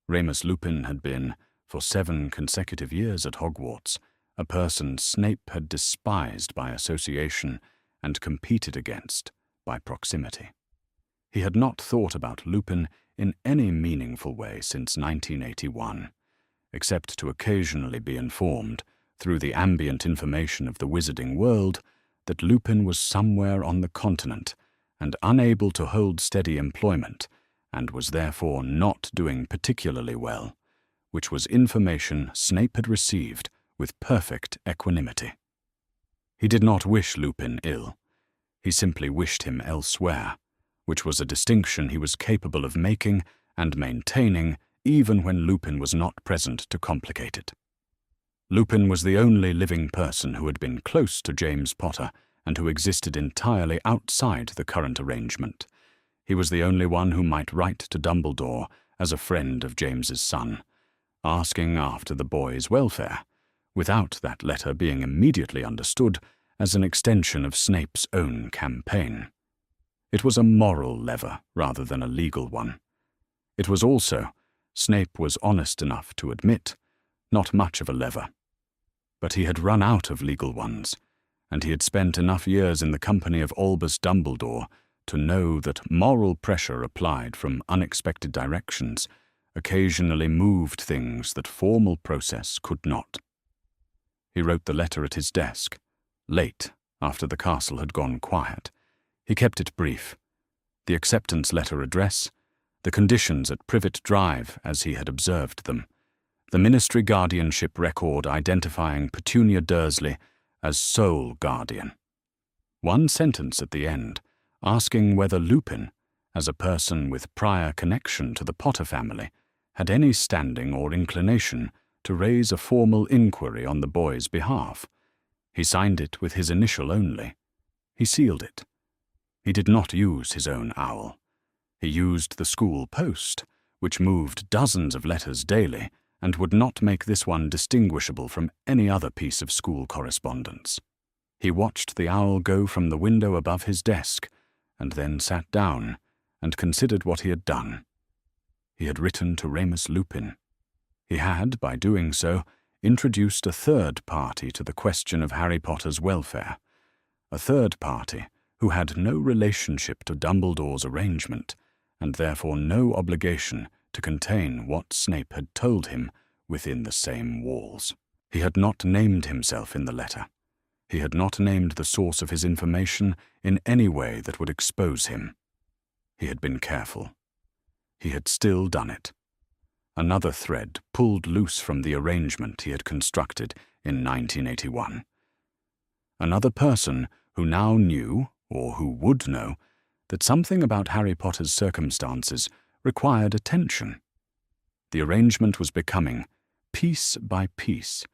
Speaker 1: Remus Lupin had been, for 7 consecutive years at Hogwarts, a person Snape had despised by association and competed against by proximity. He had not thought about Lupin in any meaningful way since 1981, except to occasionally be informed, through the ambient information of the wizarding world, that Lupin was somewhere on the continent and unable to hold steady employment, and was therefore not doing particularly well, which was information Snape had received with perfect equanimity. He did not wish Lupin ill. He simply wished him elsewhere, which was a distinction he was capable of making and maintaining even when Lupin was not present to complicate it. Lupin was the only living person who had been close to James Potter and who existed entirely outside the current arrangement. He was the only one who might write to Dumbledore as a friend of James's son, asking after the boy's welfare, without that letter being immediately understood as an extension of Snape's own campaign. It was a moral lever rather than a legal one. It was also, Snape was honest enough to admit, not much of a lever. But he had run out of legal ones, and he had spent enough years in the company of Albus Dumbledore to know that moral pressure applied from unexpected directions occasionally moved things that formal process could not. He wrote the letter at his desk, late, after the castle had gone quiet. He kept it brief. The acceptance letter address, the conditions at Privet Drive as he had observed them, the ministry guardianship record identifying Petunia Dursley as sole guardian. One sentence at the end, asking whether Lupin, as a person with prior connection to the Potter family, had any standing or inclination to raise a formal inquiry on the boy's behalf. He signed it with his initial only. He sealed it. He did not use his own owl. He used the school post, which moved dozens of letters daily and would not make this one distinguishable from any other piece of school correspondence. He watched the owl go from the window above his desk, and then sat down and considered what he had done. He had written to Remus Lupin. He had, by doing so, introduced a third party to the question of Harry Potter's welfare, a third party who had no relationship to Dumbledore's arrangement, and therefore no obligation to contain what Snape had told him within the same walls. He had not named himself in the letter. He had not named the source of his information in any way that would expose him. He had been careful. He had still done it. Another thread pulled loose from the arrangement he had constructed in 1981. Another person who now knew, or who would know, that something about Harry Potter's circumstances required attention. The arrangement was becoming, piece by piece,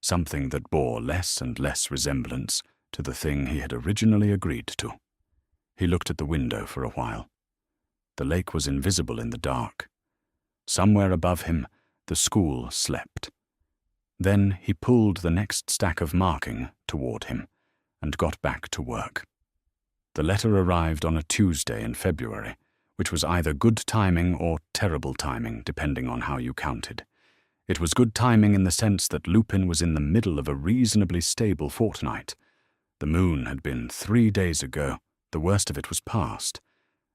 Speaker 1: something that bore less and less resemblance to the thing he had originally agreed to. He looked at the window for a while. The lake was invisible in the dark. Somewhere above him, the school slept. Then he pulled the next stack of marking toward him and got back to work. The letter arrived on a Tuesday in February, which was either good timing or terrible timing, depending on how you counted. It was good timing in the sense that Lupin was in the middle of a reasonably stable fortnight. The moon had been 3 days ago, the worst of it was past,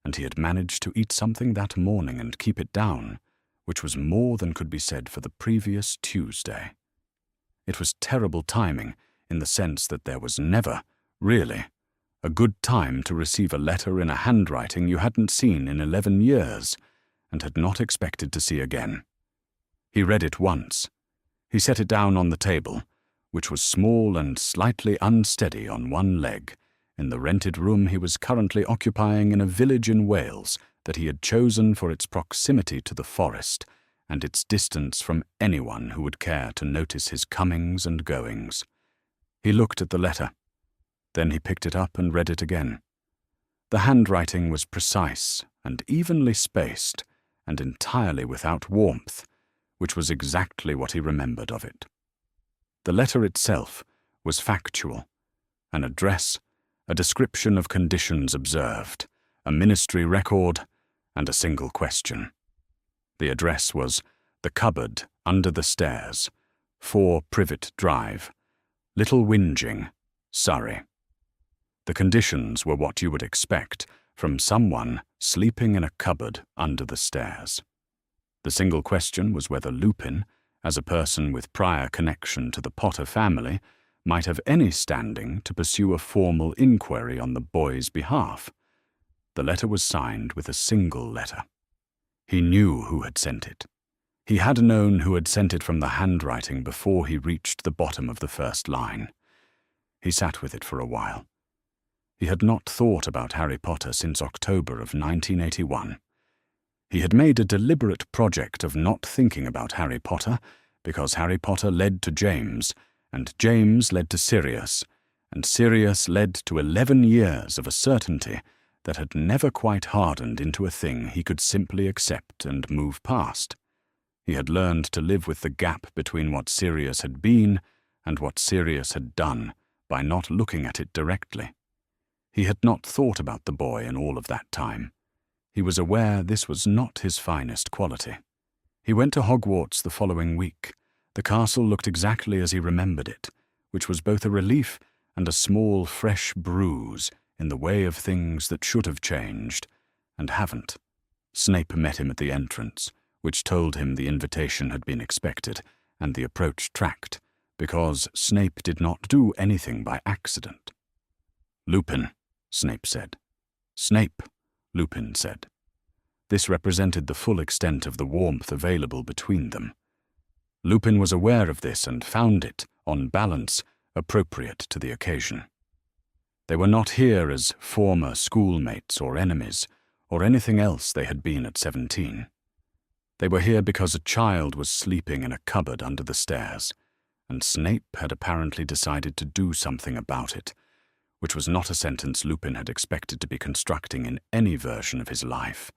Speaker 1: and he had managed to eat something that morning and keep it down, which was more than could be said for the previous Tuesday. It was terrible timing in the sense that there was never, really, a good time to receive a letter in a handwriting you hadn't seen in 11 years and had not expected to see again. He read it once. He set it down on the table, which was small and slightly unsteady on one leg, in the rented room he was currently occupying in a village in Wales that he had chosen for its proximity to the forest and its distance from anyone who would care to notice his comings and goings. He looked at the letter. Then he picked it up and read it again. The handwriting was precise and evenly spaced and entirely without warmth, which was exactly what he remembered of it. The letter itself was factual, an address, a description of conditions observed, a ministry record, and a single question. The address was The Cupboard Under the Stairs, 4 Privet Drive, Little Whinging, Surrey. The conditions were what you would expect from someone sleeping in a cupboard under the stairs. The single question was whether Lupin, as a person with prior connection to the Potter family, might have any standing to pursue a formal inquiry on the boy's behalf. The letter was signed with a single letter. He knew who had sent it. He had known who had sent it from the handwriting before he reached the bottom of the first line. He sat with it for a while. He had not thought about Harry Potter since October of 1981. He had made a deliberate project of not thinking about Harry Potter because Harry Potter led to James, and James led to Sirius, and Sirius led to 11 years of a certainty that had never quite hardened into a thing he could simply accept and move past. He had learned to live with the gap between what Sirius had been and what Sirius had done by not looking at it directly. He had not thought about the boy in all of that time. He was aware this was not his finest quality. He went to Hogwarts the following week. The castle looked exactly as he remembered it, which was both a relief and a small, fresh bruise in the way of things that should have changed and haven't. Snape met him at the entrance, which told him the invitation had been expected and the approach tracked, because Snape did not do anything by accident. "Lupin," Snape said. "Snape," Lupin said. This represented the full extent of the warmth available between them. Lupin was aware of this and found it, on balance, appropriate to the occasion. They were not here as former schoolmates or enemies, or anything else they had been at 17. They were here because a child was sleeping in a cupboard under the stairs, and Snape had apparently decided to do something about it, which was not a sentence Lupin had expected to be constructing in any version of his life,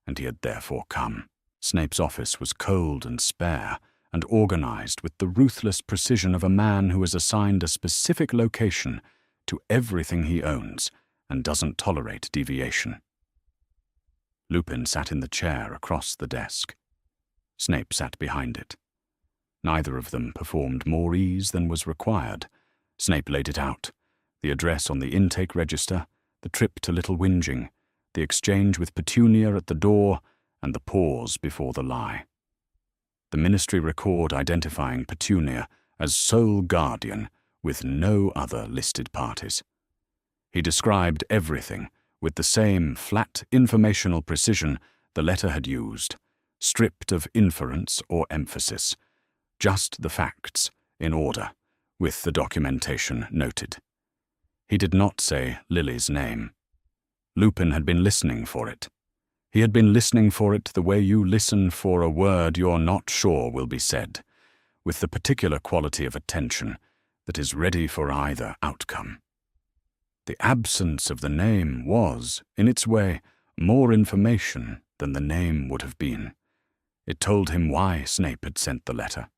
Speaker 1: and he had therefore come. Snape's office was cold and spare, and organized with the ruthless precision of a man who has assigned a specific location to everything he owns and doesn't tolerate deviation. Lupin sat in the chair across the desk. Snape sat behind it. Neither of them performed more ease than was required. Snape laid it out: the address on the intake register, the trip to Little Whinging, the exchange with Petunia at the door, and the pause before the lie. The ministry record identifying Petunia as sole guardian with no other listed parties. He described everything with the same flat informational precision the letter had used, stripped of inference or emphasis, just the facts in order, with the documentation noted. He did not say Lily's name. Lupin had been listening for it. He had been listening for it the way you listen for a word you're not sure will be said, with the particular quality of attention that is ready for either outcome. The absence of the name was, in its way, more information than the name would have been. It told him why Snape had sent the letter.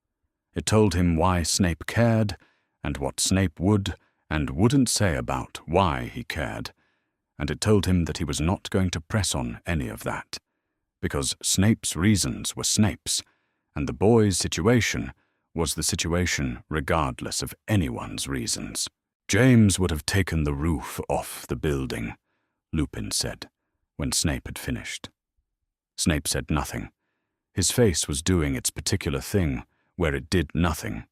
Speaker 1: It told him why Snape cared, and what Snape would and wouldn't say about why he cared, and it told him that he was not going to press on any of that, because Snape's reasons were Snape's, and the boy's situation was the situation regardless of anyone's reasons. "James would have taken the roof off the building," Lupin said, when Snape had finished. Snape said nothing. His face was doing its particular thing where it did nothing,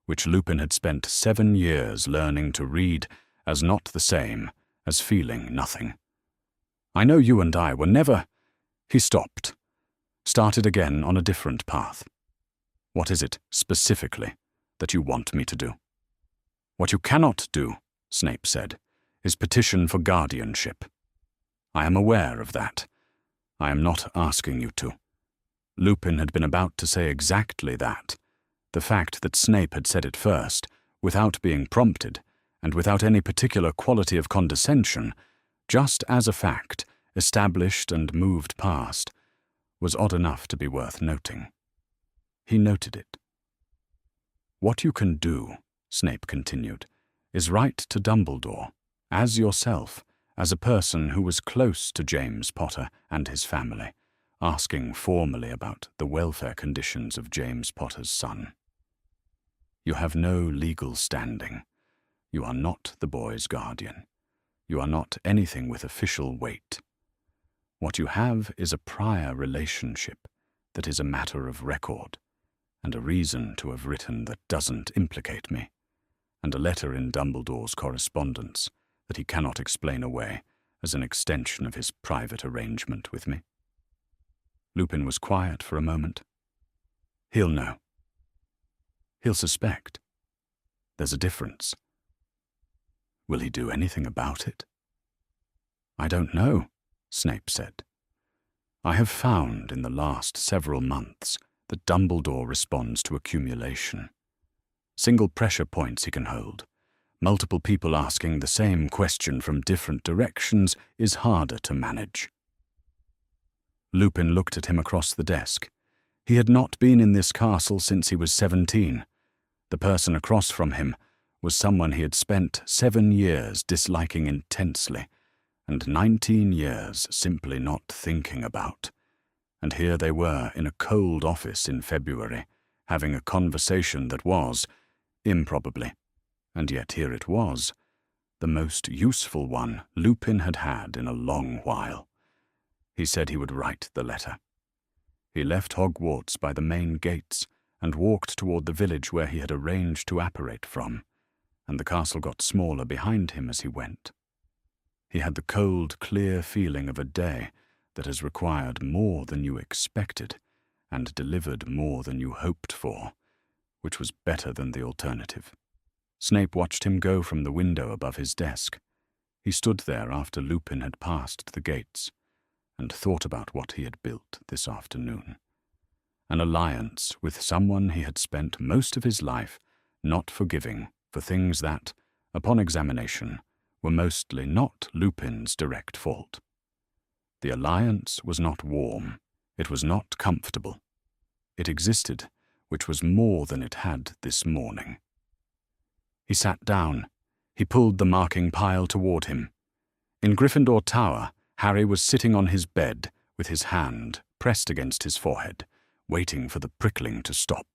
Speaker 1: which Lupin had spent 7 years learning to read as not the same as feeling nothing. "I know you and I were never—" He stopped, started again on a different path. "What is it, specifically, that you want me to do?" "What you cannot do," Snape said, "is petition for guardianship. I am aware of that. I am not asking you to." Lupin had been about to say exactly that. The fact that Snape had said it first, without being prompted, and without any particular quality of condescension, just as a fact, established and moved past, was odd enough to be worth noting. He noted it. "What you can do," Snape continued, "is write to Dumbledore, as yourself, as a person who was close to James Potter and his family, asking formally about the welfare conditions of James Potter's son. You have no legal standing. You are not the boy's guardian. You are not anything with official weight. What you have is a prior relationship that is a matter of record, and a reason to have written that doesn't implicate me, and a letter in Dumbledore's correspondence that he cannot explain away, as an extension of his private arrangement with me. Lupin was quiet for a moment. He'll know. He'll suspect. There's a difference. Will he do anything about it? I don't know, Snape said. I have found in the last several months that Dumbledore responds to accumulation. Single pressure points he can hold. Multiple people asking the same question from different directions is harder to manage. Lupin looked at him across the desk. He had not been in this castle since he was 17. The person across from him was someone he had spent 7 years disliking intensely, and 19 years simply not thinking about. And here they were in a cold office in February, having a conversation that was, improbably, and yet here it was, the most useful one Lupin had had in a long while. He said he would write the letter. He left Hogwarts by the main gates and walked toward the village where he had arranged to apparate from, and the castle got smaller behind him as he went. He had the cold, clear feeling of a day that has required more than you expected and delivered more than you hoped for, which was better than the alternative. Snape watched him go from the window above his desk. He stood there after Lupin had passed the gates and thought about what he had built this afternoon. An alliance with someone he had spent most of his life not forgiving for things that, upon examination, were mostly not Lupin's direct fault. The alliance was not warm. It was not comfortable. It existed, which was more than it had this morning. He sat down. He pulled the marking pile toward him. In Gryffindor Tower, Harry was sitting on his bed with his hand pressed against his forehead, waiting for the prickling to stop.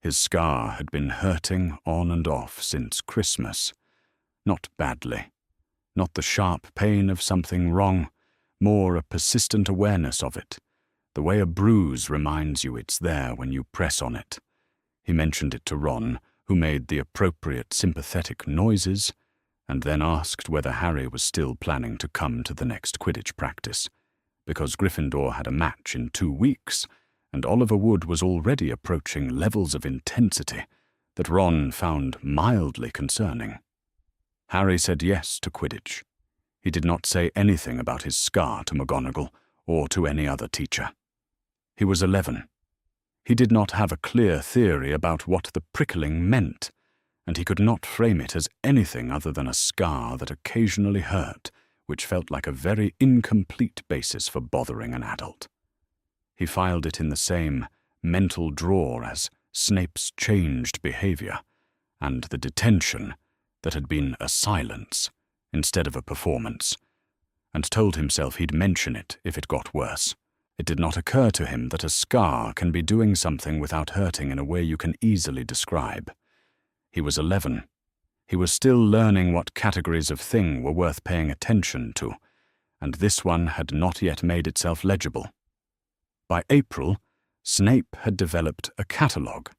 Speaker 1: His scar had been hurting on and off since Christmas. Not badly. Not the sharp pain of something wrong, more a persistent awareness of it, the way a bruise reminds you it's there when you press on it. He mentioned it to Ron, who made the appropriate sympathetic noises, and then asked whether Harry was still planning to come to the next Quidditch practice, because Gryffindor had a match in 2 weeks, and Oliver Wood was already approaching levels of intensity that Ron found mildly concerning. Harry said yes to Quidditch. He did not say anything about his scar to McGonagall or to any other teacher. He was 11. He did not have a clear theory about what the prickling meant, and he could not frame it as anything other than a scar that occasionally hurt, which felt like a very incomplete basis for bothering an adult. He filed it in the same mental drawer as Snape's changed behavior and the detention that had been a silence instead of a performance, and told himself he'd mention it if it got worse. It did not occur to him that a scar can be doing something without hurting in a way you can easily describe. He was 11. He was still learning what categories of thing were worth paying attention to, and this one had not yet made itself legible. By April, Snape had developed a catalogue.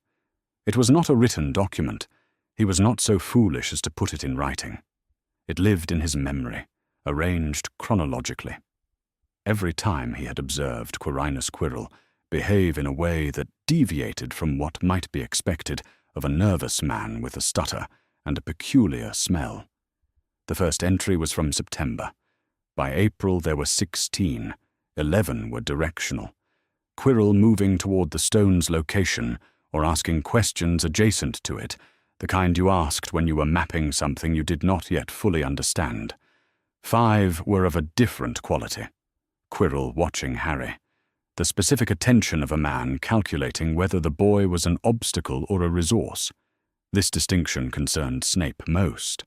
Speaker 1: It was not a written document. He was not so foolish as to put it in writing. It lived in his memory, arranged chronologically. Every time he had observed Quirinus Quirrell behave in a way that deviated from what might be expected of a nervous man with a stutter and a peculiar smell. The first entry was from September. By April there were 16. 11 were directional. Quirrell moving toward the stone's location or asking questions adjacent to it, the kind you asked when you were mapping something you did not yet fully understand. 5 were of a different quality. Quirrell watching Harry. The specific attention of a man calculating whether the boy was an obstacle or a resource. This distinction concerned Snape most.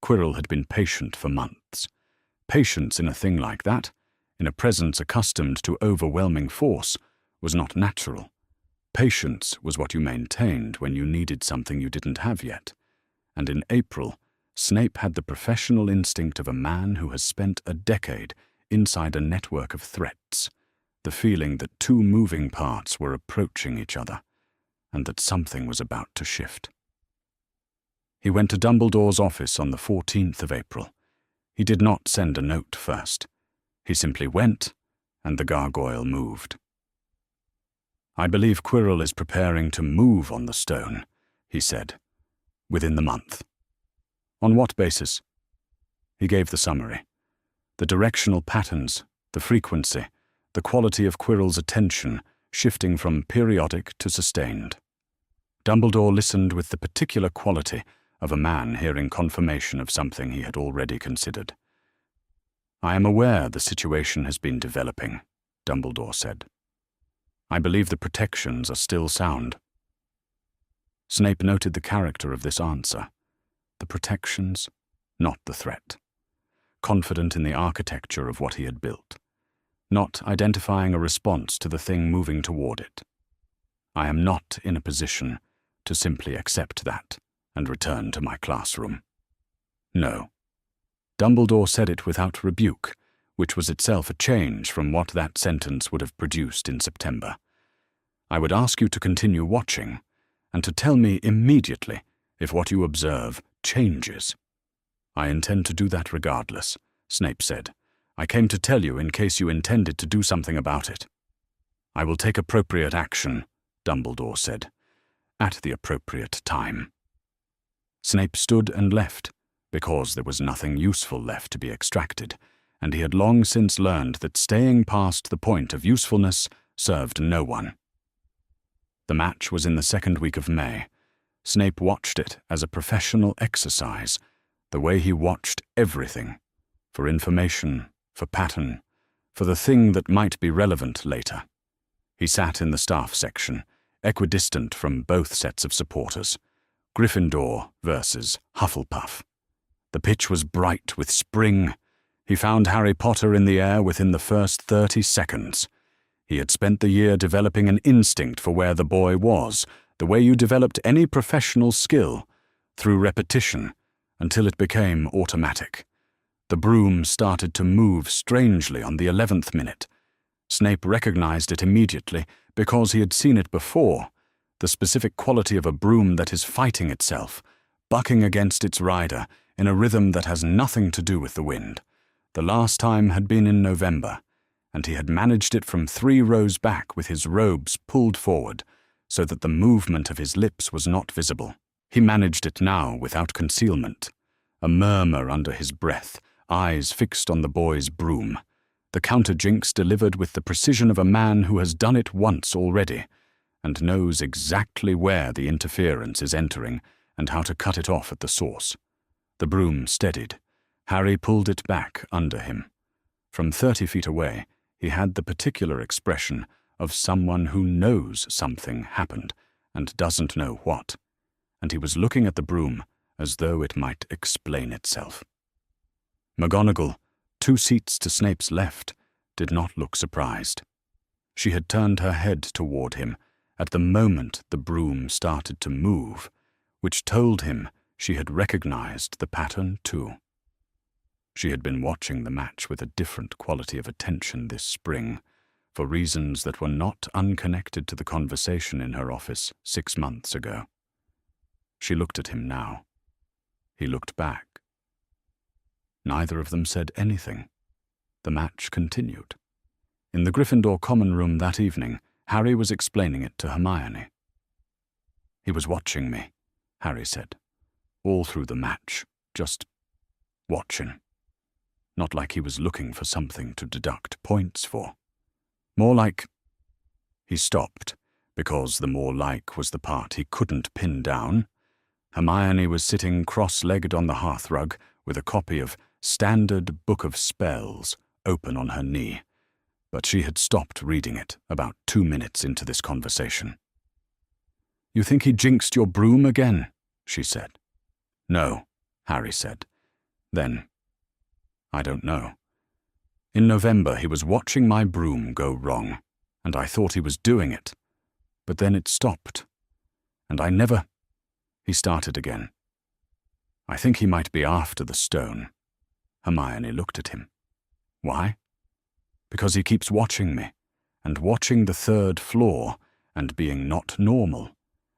Speaker 1: Quirrell had been patient for months. Patience in a thing like that, in a presence accustomed to overwhelming force, was not natural. Patience was what you maintained when you needed something you didn't have yet. And in April, Snape had the professional instinct of a man who has spent a decade inside a network of threats, the feeling that 2 moving parts were approaching each other, and that something was about to shift. He went to Dumbledore's office on the 14th of April. He did not send a note first. He simply went, and the gargoyle moved. "I believe Quirrell is preparing to move on the stone," he said, "within the month." "On what basis?" He gave the summary. The directional patterns, the frequency, the quality of Quirrell's attention shifting from periodic to sustained. Dumbledore listened with the particular quality of a man hearing confirmation of something he had already considered. "I am aware the situation has been developing," Dumbledore said. "I believe the protections are still sound." Snape noted the character of this answer. The protections, not the threat. Confident in the architecture of what he had built. Not identifying a response to the thing moving toward it. "I am not in a position to simply accept that and return to my classroom." No. Dumbledore said it without rebuke, which was itself a change from what that sentence would have produced in September. "I would ask you to continue watching, and to tell me immediately if what you observe changes." "I intend to do that regardless," Snape said. "I came to tell you in case you intended to do something about it." "I will take appropriate action," Dumbledore said, "at the appropriate time." Snape stood and left, because there was nothing useful left to be extracted, and he had long since learned that staying past the point of usefulness served no one. The match was in the second week of May. Snape watched it as a professional exercise, the way he watched everything, for information, for pattern, for the thing that might be relevant later. He sat in the staff section, equidistant from both sets of supporters, Gryffindor versus Hufflepuff. The pitch was bright with spring. He found Harry Potter in the air within the first 30 seconds. He had spent the year developing an instinct for where the boy was, the way you developed any professional skill, through repetition, until it became automatic. The broom started to move strangely on the 11th minute. Snape recognized it immediately because he had seen it before, the specific quality of a broom that is fighting itself, bucking against its rider in a rhythm that has nothing to do with the wind. The last time had been in November, and he had managed it from 3 rows back with his robes pulled forward, so that the movement of his lips was not visible. He managed it now without concealment, a murmur under his breath, eyes fixed on the boy's broom. The counter-jinx delivered with the precision of a man who has done it once already, and knows exactly where the interference is entering and how to cut it off at the source. The broom steadied. Harry pulled it back under him. From 30 feet away, he had the particular expression of someone who knows something happened and doesn't know what, and he was looking at the broom as though it might explain itself. McGonagall, 2 seats to Snape's left, did not look surprised. She had turned her head toward him at the moment the broom started to move, which told him she had recognized the pattern too. She had been watching the match with a different quality of attention this spring, for reasons that were not unconnected to the conversation in her office 6 months ago. She looked at him now. He looked back. Neither of them said anything. The match continued. In the Gryffindor common room that evening, Harry was explaining it to Hermione. "He was watching me," Harry said, "all through the match, just watching. Not like he was looking for something to deduct points for. More like—" He stopped, because the "more like" was the part he couldn't pin down. Hermione was sitting cross-legged on the hearthrug with a copy of Standard Book of Spells open on her knee, but she had stopped reading it about 2 minutes into this conversation. "You think he jinxed your broom again?" she said. "No," Harry said. Then, "I don't know. In November he was watching my broom go wrong, and I thought he was doing it. But then it stopped, and I never—" He started again. "I think he might be after the stone." Hermione looked at him. "Why?" "Because he keeps watching me, and watching the 3rd floor, and being not normal.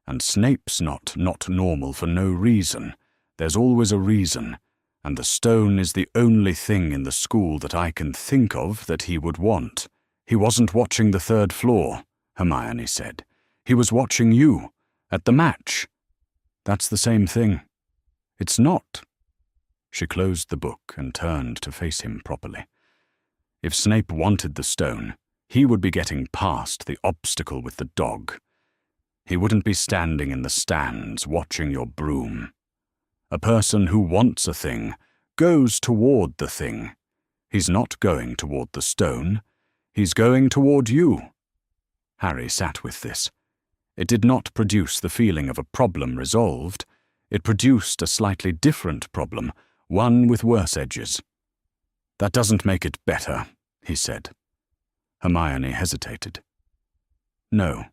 Speaker 1: And Snape's not normal for no reason. There's always a reason, And the stone is the only thing in the school that I can think of that he would want. He wasn't watching the third floor, Hermione said. He was watching you, at the match. That's the same thing. It's not. She closed the book and turned to face him properly. If Snape wanted the stone, he would be getting past the obstacle with the dog. He wouldn't be standing in the stands watching your broom. A person who wants a thing goes toward the thing. He's not going toward the stone. He's going toward you. Harry sat with this. It did not produce the feeling of a problem resolved. It produced a slightly different problem, one with worse edges. That doesn't make it better, he said. Hermione hesitated. No,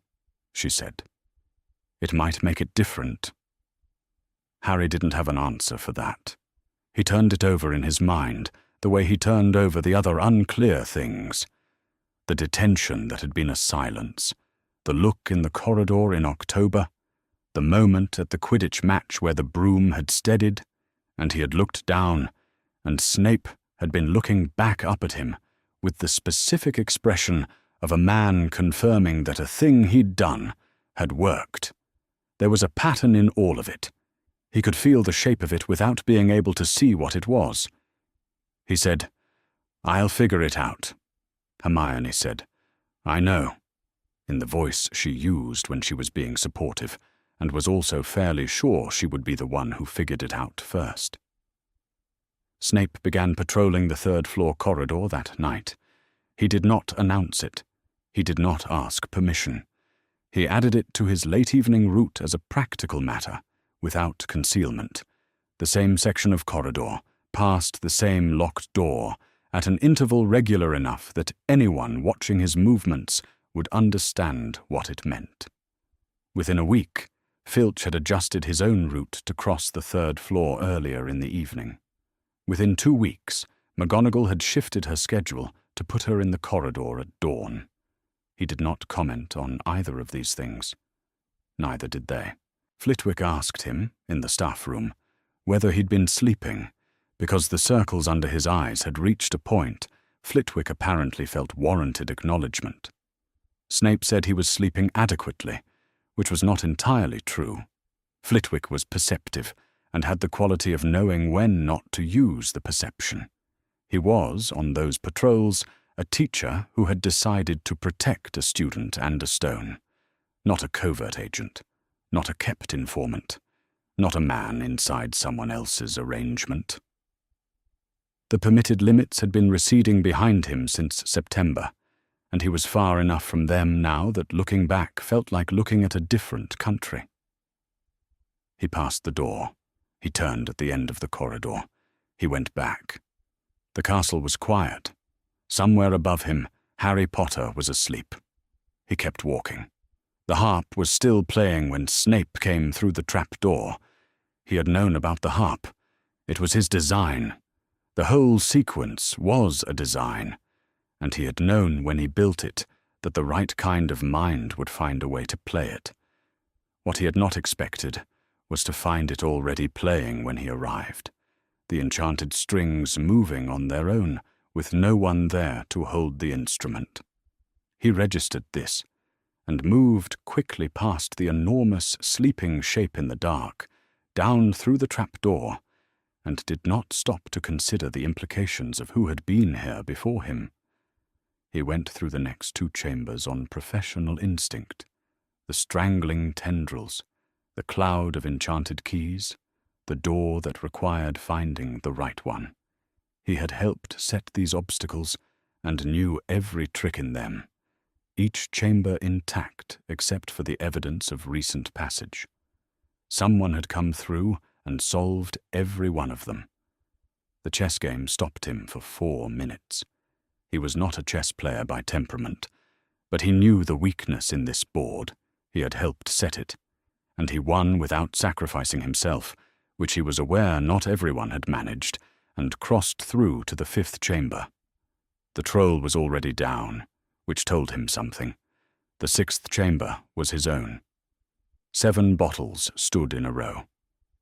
Speaker 1: she said. It might make it different. Harry didn't have an answer for that. He turned it over in his mind, the way he turned over the other unclear things. The detention that had been a silence, the look in the corridor in October, the moment at the Quidditch match where the broom had steadied, and he had looked down, and Snape had been looking back up at him with the specific expression of a man confirming that a thing he'd done had worked. There was a pattern in all of it. He could feel the shape of it without being able to see what it was. He said, "I'll figure it out." Hermione said, "I know," in the voice she used when she was being supportive, and was also fairly sure she would be the one who figured it out first. Snape began patrolling the third-floor corridor that night. He did not announce it. He did not ask permission. He added it to his late-evening route as a practical matter, without concealment. The same section of corridor, past the same locked door, at an interval regular enough that anyone watching his movements would understand what it meant. Within a week, Filch had adjusted his own route to cross the third floor earlier in the evening. Within 2 weeks, McGonagall had shifted her schedule to put her in the corridor at dawn. He did not comment on either of these things. Neither did they. Flitwick asked him, in the staff room, whether he'd been sleeping, because the circles under his eyes had reached a point Flitwick apparently felt warranted acknowledgement. Snape said he was sleeping adequately, which was not entirely true. Flitwick was perceptive, and had the quality of knowing when not to use the perception. He was, on those patrols, a teacher who had decided to protect a student and a stone, not a covert agent, not a kept informant, not a man inside someone else's arrangement. The permitted limits had been receding behind him since September, and he was far enough from them now that looking back felt like looking at a different country. He passed the door. He turned at the end of the corridor. He went back. The castle was quiet. Somewhere above him, Harry Potter was asleep. He kept walking. The harp was still playing when Snape came through the trap door. He had known about the harp. It was his design. The whole sequence was a design, and he had known when he built it that the right kind of mind would find a way to play it. What he had not expected was to find it already playing when he arrived, the enchanted strings moving on their own, with no one there to hold the instrument. He registered this, and moved quickly past the enormous sleeping shape in the dark, down through the trapdoor, and did not stop to consider the implications of who had been here before him. He went through the next 2 chambers on professional instinct, the strangling tendrils, the cloud of enchanted keys, the door that required finding the right one. He had helped set these obstacles and knew every trick in them, each chamber intact except for the evidence of recent passage. Someone had come through and solved every one of them. The chess game stopped him for 4 minutes. He was not a chess player by temperament, but he knew the weakness in this board. He had helped set it, and he won without sacrificing himself, which he was aware not everyone had managed, and crossed through to the 5th chamber. The troll was already down, which told him something. The 6th chamber was his own. 7 bottles stood in a row.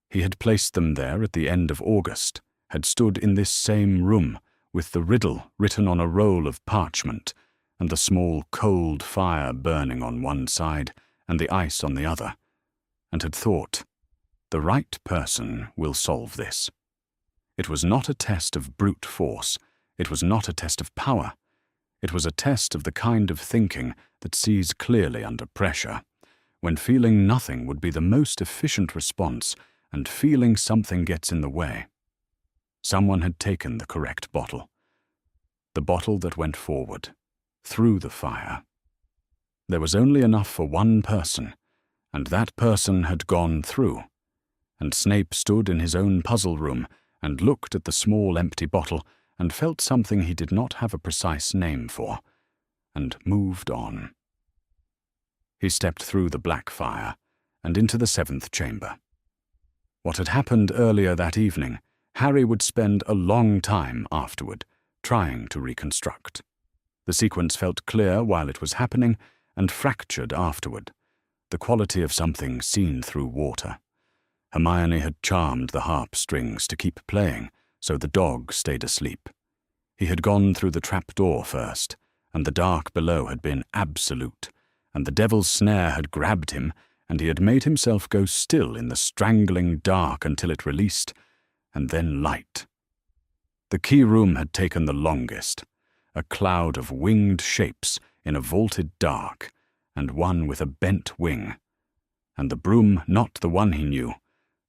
Speaker 1: He had placed them there at the end of August, had stood in this same room with the riddle written on a roll of parchment and the small cold fire burning on one side and the ice on the other, and had thought, "The right person will solve this." It was not a test of brute force. It was not a test of power. It was a test of the kind of thinking that sees clearly under pressure, when feeling nothing would be the most efficient response and feeling something gets in the way. Someone had taken the correct bottle. The bottle that went forward, through the fire. There was only enough for one person, and that person had gone through. And Snape stood in his own puzzle room and looked at the small empty bottle and felt something he did not have a precise name for, and moved on. He stepped through the black fire and into the 7th chamber. What had happened earlier that evening, Harry would spend a long time afterward trying to reconstruct. The sequence felt clear while it was happening and fractured afterward, the quality of something seen through water. Hermione had charmed the harp strings to keep playing, so the dog stayed asleep. He had gone through the trapdoor first, and the dark below had been absolute, and the devil's snare had grabbed him, and he had made himself go still in the strangling dark until it released, and then light. The key room had taken the longest, a cloud of winged shapes in a vaulted dark, and one with a bent wing. And the broom not the one he knew.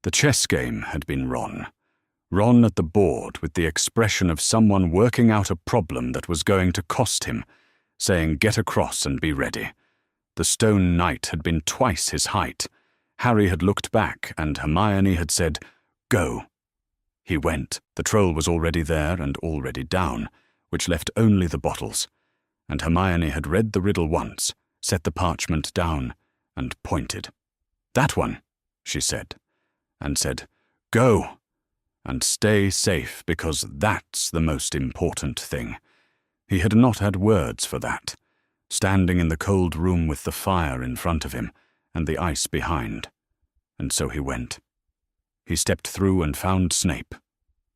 Speaker 1: The chess game had been Ron. Ron at the board with the expression of someone working out a problem that was going to cost him, saying get across and be ready. The stone knight had been twice his height. Harry had looked back and Hermione had said, "Go." He went. The troll was already there and already down, which left only the bottles. And Hermione had read the riddle once, set the parchment down, and pointed. "That one," she said, and said, "Go, and stay safe because that's the most important thing." He had not had words for that, standing in the cold room with the fire in front of him and the ice behind. And so he went. He stepped through and found Snape.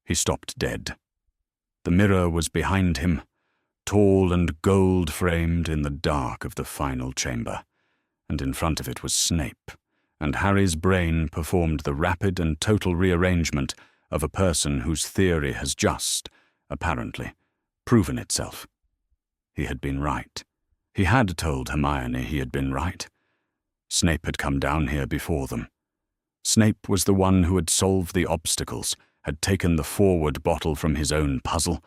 Speaker 1: He stopped dead. The mirror was behind him, tall and gold-framed in the dark of the final chamber, and in front of it was Snape, and Harry's brain performed the rapid and total rearrangement of a person whose theory has just, apparently, proven itself. He had been right. He had told Hermione he had been right. Snape had come down here before them. Snape was the one who had solved the obstacles, had taken the forward bottle from his own puzzle,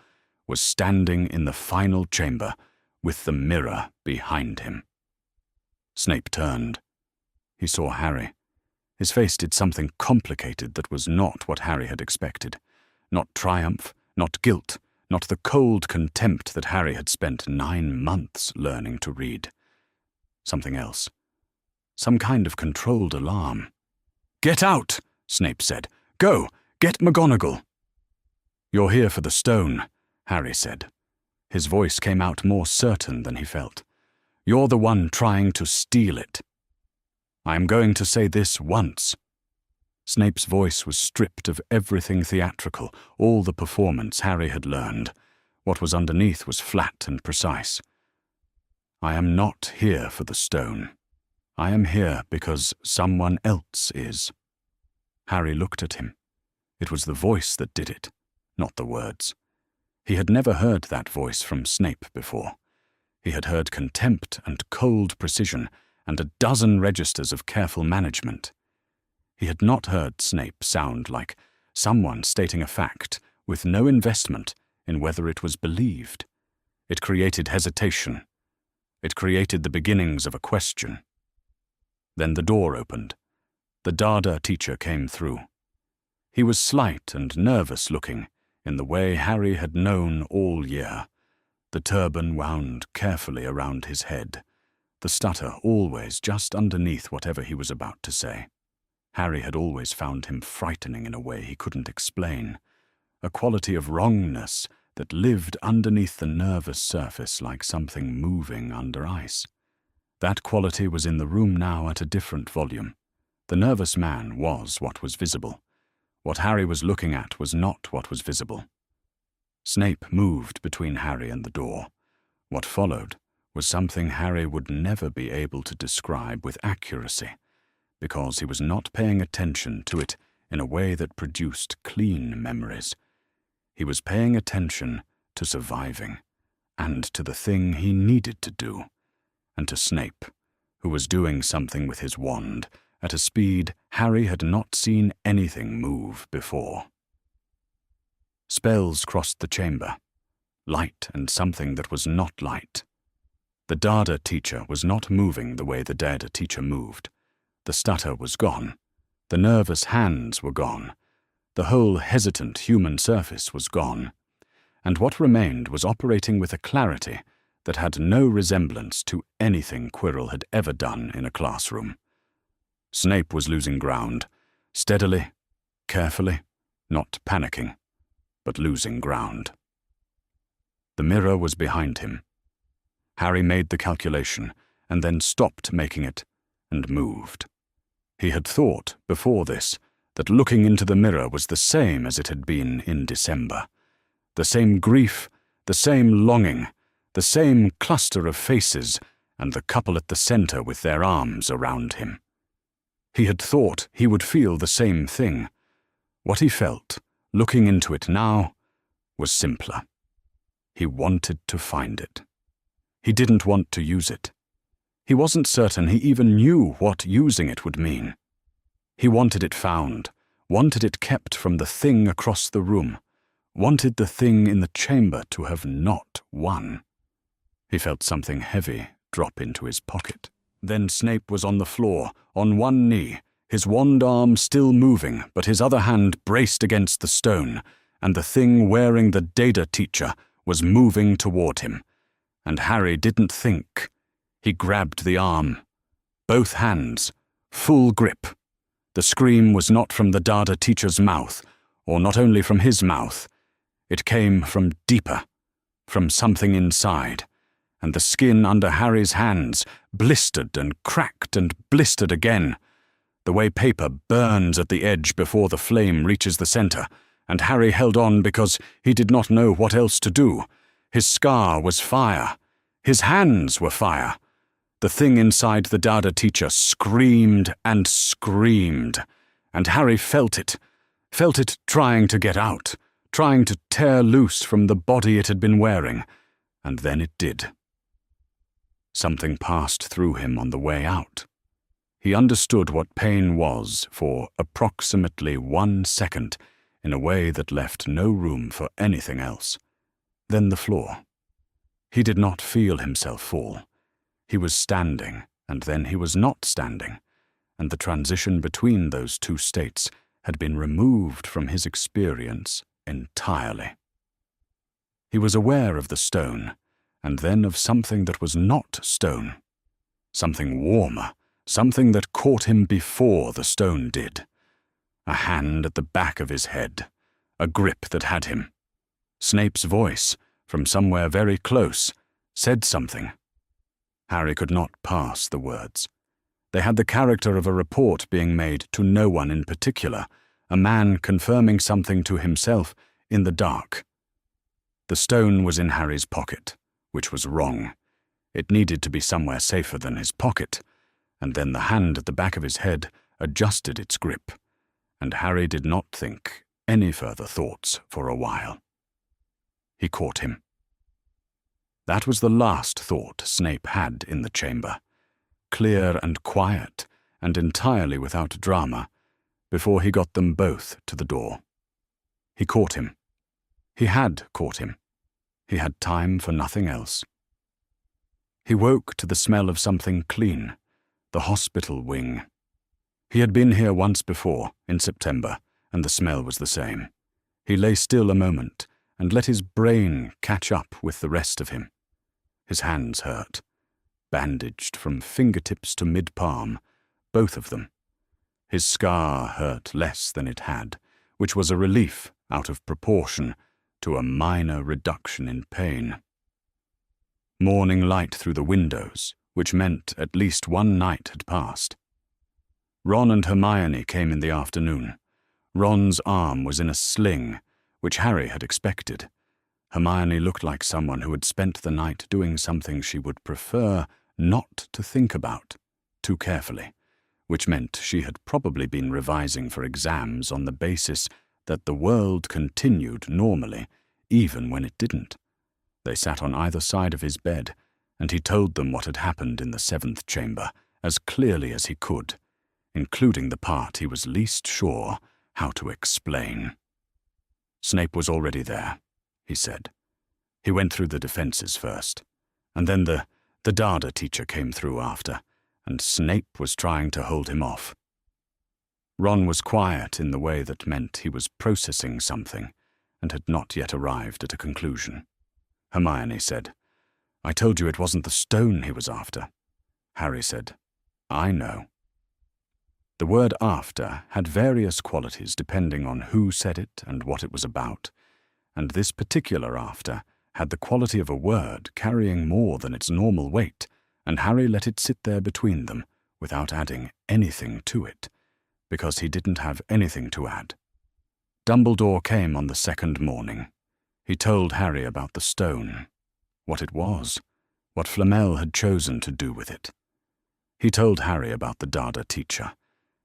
Speaker 1: was standing in the final chamber with the mirror behind him. Snape turned. He saw Harry. His face did something complicated that was not what Harry had expected. Not triumph, not guilt, not the cold contempt that Harry had spent 9 months learning to read. Something else. Some kind of controlled alarm. "Get out!" Snape said. "Go! Get McGonagall!" "You're here for the stone," Harry said. His voice came out more certain than he felt. "You're the one trying to steal it." "I am going to say this once." Snape's voice was stripped of everything theatrical, all the performance Harry had learned. What was underneath was flat and precise. "I am not here for the stone. I am here because someone else is." Harry looked at him. It was the voice that did it, not the words. He had never heard that voice from Snape before. He had heard contempt and cold precision and a dozen registers of careful management. He had not heard Snape sound like someone stating a fact with no investment in whether it was believed. It created hesitation. It created the beginnings of a question. Then the door opened. The Dada teacher came through. He was slight and nervous-looking in the way Harry had known all year, the turban wound carefully around his head, the stutter always just underneath whatever he was about to say. Harry had always found him frightening in a way he couldn't explain, a quality of wrongness that lived underneath the nervous surface like something moving under ice. That quality was in the room now at a different volume. The nervous man was what was visible. What Harry was looking at was not what was visible. Snape moved between Harry and the door. What followed was something Harry would never be able to describe with accuracy, because he was not paying attention to it in a way that produced clean memories. He was paying attention to surviving, and to the thing he needed to do, and to Snape, who was doing something with his wand at a speed Harry had not seen anything move before. Spells crossed the chamber, light and something that was not light. The Dada teacher was not moving the way the Dada teacher moved. The stutter was gone. The nervous hands were gone. The whole hesitant human surface was gone. And what remained was operating with a clarity that had no resemblance to anything Quirrell had ever done in a classroom. Snape was losing ground, steadily, carefully, not panicking, but losing ground. The mirror was behind him. Harry made the calculation, and then stopped making it, and moved. He had thought, before this, that looking into the mirror was the same as it had been in December. The same grief, the same longing, the same cluster of faces, and the couple at the center with their arms around him. He had thought he would feel the same thing. What he felt, looking into it now, was simpler. He wanted to find it. He didn't want to use it. He wasn't certain he even knew what using it would mean. He wanted it found, wanted it kept from the thing across the room, wanted the thing in the chamber to have not won. He felt something heavy drop into his pocket. Then Snape was on the floor, on one knee, his wand arm still moving, but his other hand braced against the stone, and the thing wearing the Dada teacher was moving toward him. And Harry didn't think. He grabbed the arm. Both hands, full grip. The scream was not from the Dada teacher's mouth, or not only from his mouth. It came from deeper, from something inside, and the skin under Harry's hands blistered and cracked and blistered again, the way paper burns at the edge before the flame reaches the center, and Harry held on because he did not know what else to do. His scar was fire. His hands were fire. The thing inside the Dada teacher screamed and screamed, and Harry felt it trying to get out, trying to tear loose from the body it had been wearing, and then it did. Something passed through him on the way out. He understood what pain was for approximately 1 second in a way that left no room for anything else. Then the floor. He did not feel himself fall. He was standing, and then he was not standing, and the transition between those two states had been removed from his experience entirely. He was aware of the stone, and then of something that was not stone. Something warmer, something that caught him before the stone did. A hand at the back of his head, a grip that had him. Snape's voice, from somewhere very close, said something. Harry could not pass the words. They had the character of a report being made to no one in particular, a man confirming something to himself in the dark. The stone was in Harry's pocket, which was wrong. It needed to be somewhere safer than his pocket, and then the hand at the back of his head adjusted its grip, and Harry did not think any further thoughts for a while. He caught him. That was the last thought Snape had in the chamber, clear and quiet and entirely without drama, before he got them both to the door. He caught him. He had caught him. He had time for nothing else. He woke to the smell of something clean, the hospital wing. He had been here once before, in September, and the smell was the same. He lay still a moment and let his brain catch up with the rest of him. His hands hurt, bandaged from fingertips to mid-palm, both of them. His scar hurt less than it had, which was a relief out of proportion to a minor reduction in pain. Morning light through the windows, which meant at least one night had passed. Ron and Hermione came in the afternoon. Ron's arm was in a sling, which Harry had expected. Hermione looked like someone who had spent the night doing something she would prefer not to think about too carefully, which meant she had probably been revising for exams on the basis that the world continued normally, even when it didn't. They sat on either side of his bed, and he told them what had happened in the 7th chamber as clearly as he could, including the part he was least sure how to explain. Snape was already there, he said. He went through the defenses first, and then the Dada teacher came through after, and Snape was trying to hold him off. Ron was quiet in the way that meant he was processing something and had not yet arrived at a conclusion. Hermione said, "I told you it wasn't the stone he was after." Harry said, "I know." The word after had various qualities depending on who said it and what it was about, and this particular after had the quality of a word carrying more than its normal weight, and Harry let it sit there between them without adding anything to it, because he didn't have anything to add. Dumbledore came on the 2nd morning. He told Harry about the stone, what it was, what Flamel had chosen to do with it. He told Harry about the Dada teacher,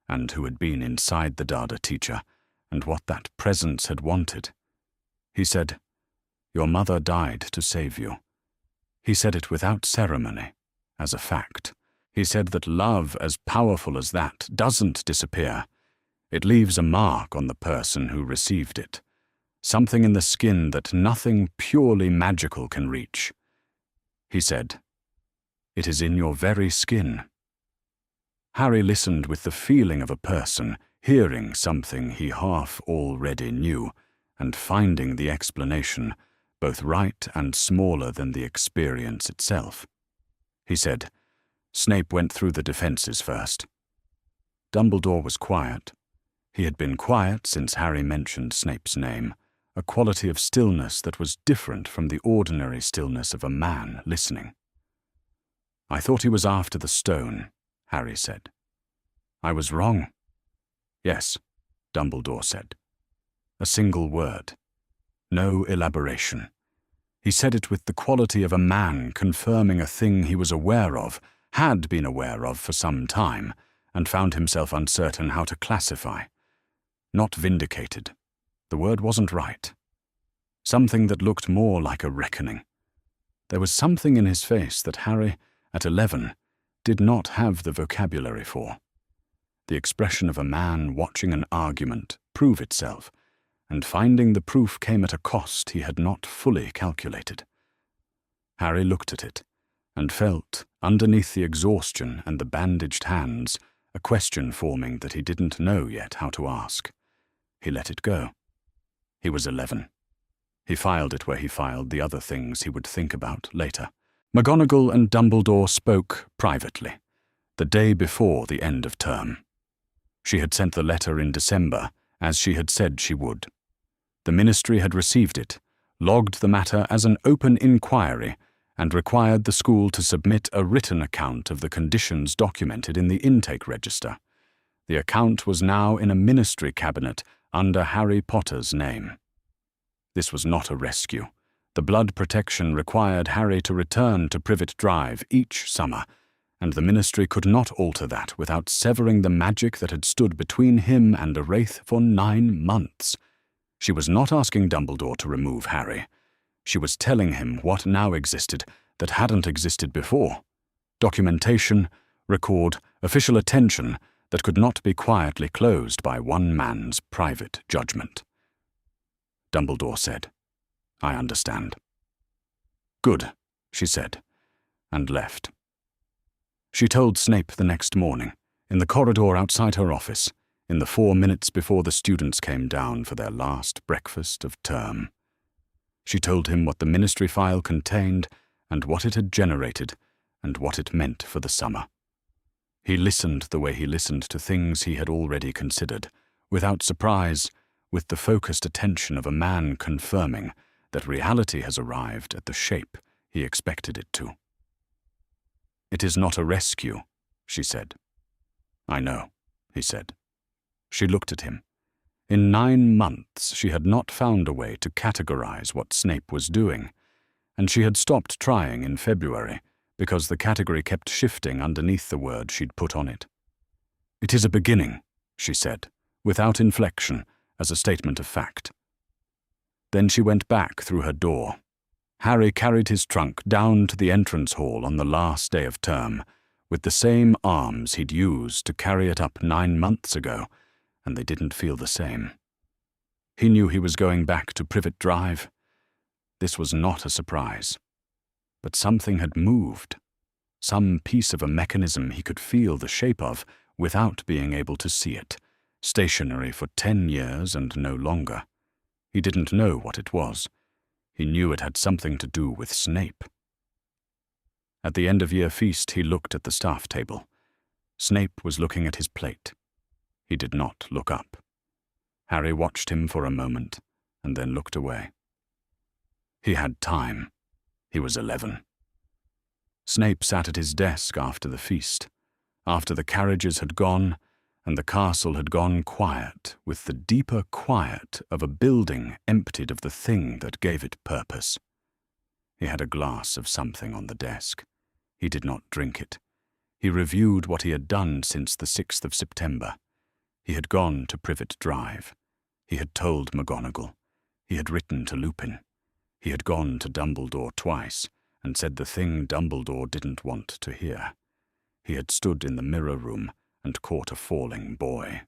Speaker 1: and who had been inside the Dada teacher, and what that presence had wanted. He said, "Your mother died to save you." He said it without ceremony, as a fact. He said that love as powerful as that doesn't disappear. It leaves a mark on the person who received it, something in the skin that nothing purely magical can reach. He said, "It is in your very skin." Harry listened with the feeling of a person hearing something he half already knew and finding the explanation both right and smaller than the experience itself. He said, "Snape went through the defenses first." Dumbledore was quiet. He had been quiet since Harry mentioned Snape's name, a quality of stillness that was different from the ordinary stillness of a man listening. "I thought he was after the stone," Harry said. "I was wrong." "Yes," Dumbledore said. A single word. No elaboration. He said it with the quality of a man confirming a thing he was aware of, had been aware of for some time, and found himself uncertain how to classify. Not vindicated. The word wasn't right. Something that looked more like a reckoning. There was something in his face that Harry, at 11, did not have the vocabulary for. The expression of a man watching an argument prove itself, and finding the proof came at a cost he had not fully calculated. Harry looked at it, and felt, underneath the exhaustion and the bandaged hands, a question forming that he didn't know yet how to ask. He let it go. He was 11. He filed it where he filed the other things he would think about later. McGonagall and Dumbledore spoke privately, the day before the end of term. She had sent the letter in December, as she had said she would. The ministry had received it, logged the matter as an open inquiry, and required the school to submit a written account of the conditions documented in the intake register. The account was now in a ministry cabinet under Harry Potter's name. This was not a rescue. The blood protection required Harry to return to Privet Drive each summer, and the ministry could not alter that without severing the magic that had stood between him and a wraith for 9 months. She was not asking Dumbledore to remove Harry. She was telling him what now existed that hadn't existed before. Documentation, record, official attention that could not be quietly closed by one man's private judgment. Dumbledore said, "I understand." "Good," she said, and left. She told Snape the next morning, in the corridor outside her office, in the 4 minutes before the students came down for their last breakfast of term. She told him what the ministry file contained and what it had generated and what it meant for the summer. He listened the way he listened to things he had already considered, without surprise, with the focused attention of a man confirming that reality has arrived at the shape he expected it to. "It is not a rescue," she said. "I know," he said. She looked at him. In 9 months she had not found a way to categorize what Snape was doing, and she had stopped trying in February because the category kept shifting underneath the word she'd put on it. "It is a beginning," she said, without inflection, as a statement of fact. Then she went back through her door. Harry carried his trunk down to the entrance hall on the last day of term, with the same arms he'd used to carry it up 9 months ago, and they didn't feel the same. He knew he was going back to Privet Drive. This was not a surprise. But something had moved. Some piece of a mechanism he could feel the shape of without being able to see it, stationary for 10 years and no longer. He didn't know what it was. He knew it had something to do with Snape. At the end-of-year feast, he looked at the staff table. Snape was looking at his plate. He did not look up. Harry watched him for a moment and then looked away. He had time. He was 11. Snape sat at his desk after the feast, after the carriages had gone and the castle had gone quiet, with the deeper quiet of a building emptied of the thing that gave it purpose. He had a glass of something on the desk. He did not drink it. He reviewed what he had done since the 6th of September. He had gone to Privet Drive. He had told McGonagall. He had written to Lupin. He had gone to Dumbledore twice and said the thing Dumbledore didn't want to hear. He had stood in the mirror room and caught a falling boy.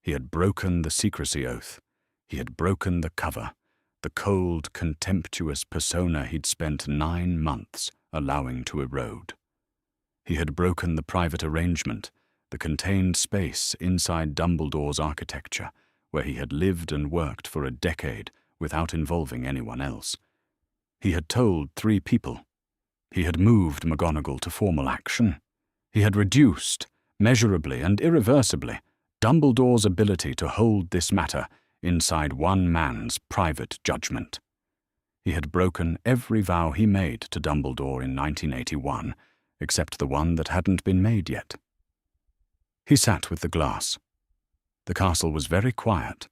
Speaker 1: He had broken the secrecy oath. He had broken the cover, the cold, contemptuous persona he'd spent 9 months allowing to erode. He had broken the private arrangement, the contained space inside Dumbledore's architecture, where he had lived and worked for a decade without involving anyone else. He had told 3 people. He had moved McGonagall to formal action. He had reduced, measurably and irreversibly, Dumbledore's ability to hold this matter inside one man's private judgment. He had broken every vow he made to Dumbledore in 1981, except the one that hadn't been made yet. He sat with the glass. The castle was very quiet.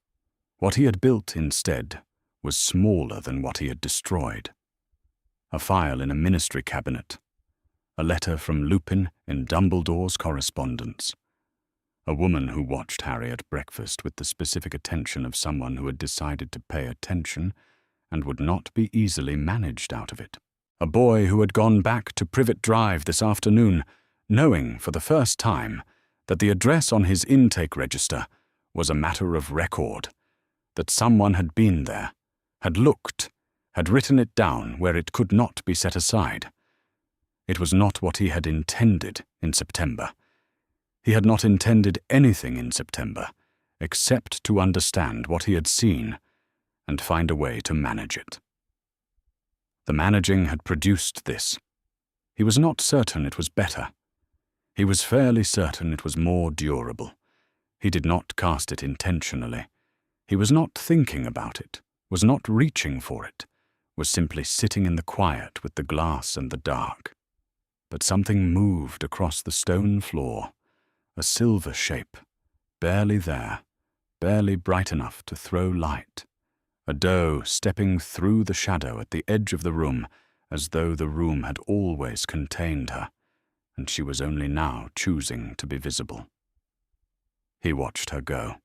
Speaker 1: What he had built instead was smaller than what he had destroyed. A file in a ministry cabinet. A letter from Lupin in Dumbledore's correspondence. A woman who watched Harry at breakfast with the specific attention of someone who had decided to pay attention and would not be easily managed out of it. A boy who had gone back to Privet Drive this afternoon, knowing for the first time that the address on his intake register was a matter of record, that someone had been there, had looked, had written it down where it could not be set aside. It was not what he had intended in September. He had not intended anything in September, except to understand what he had seen and find a way to manage it. The managing had produced this. He was not certain it was better. He was fairly certain it was more durable. He did not cast it intentionally. He was not thinking about it, was not reaching for it, was simply sitting in the quiet with the glass and the dark. But something moved across the stone floor, a silver shape, barely there, barely bright enough to throw light. A doe stepping through the shadow at the edge of the room, as though the room had always contained her, and she was only now choosing to be visible. He watched her go.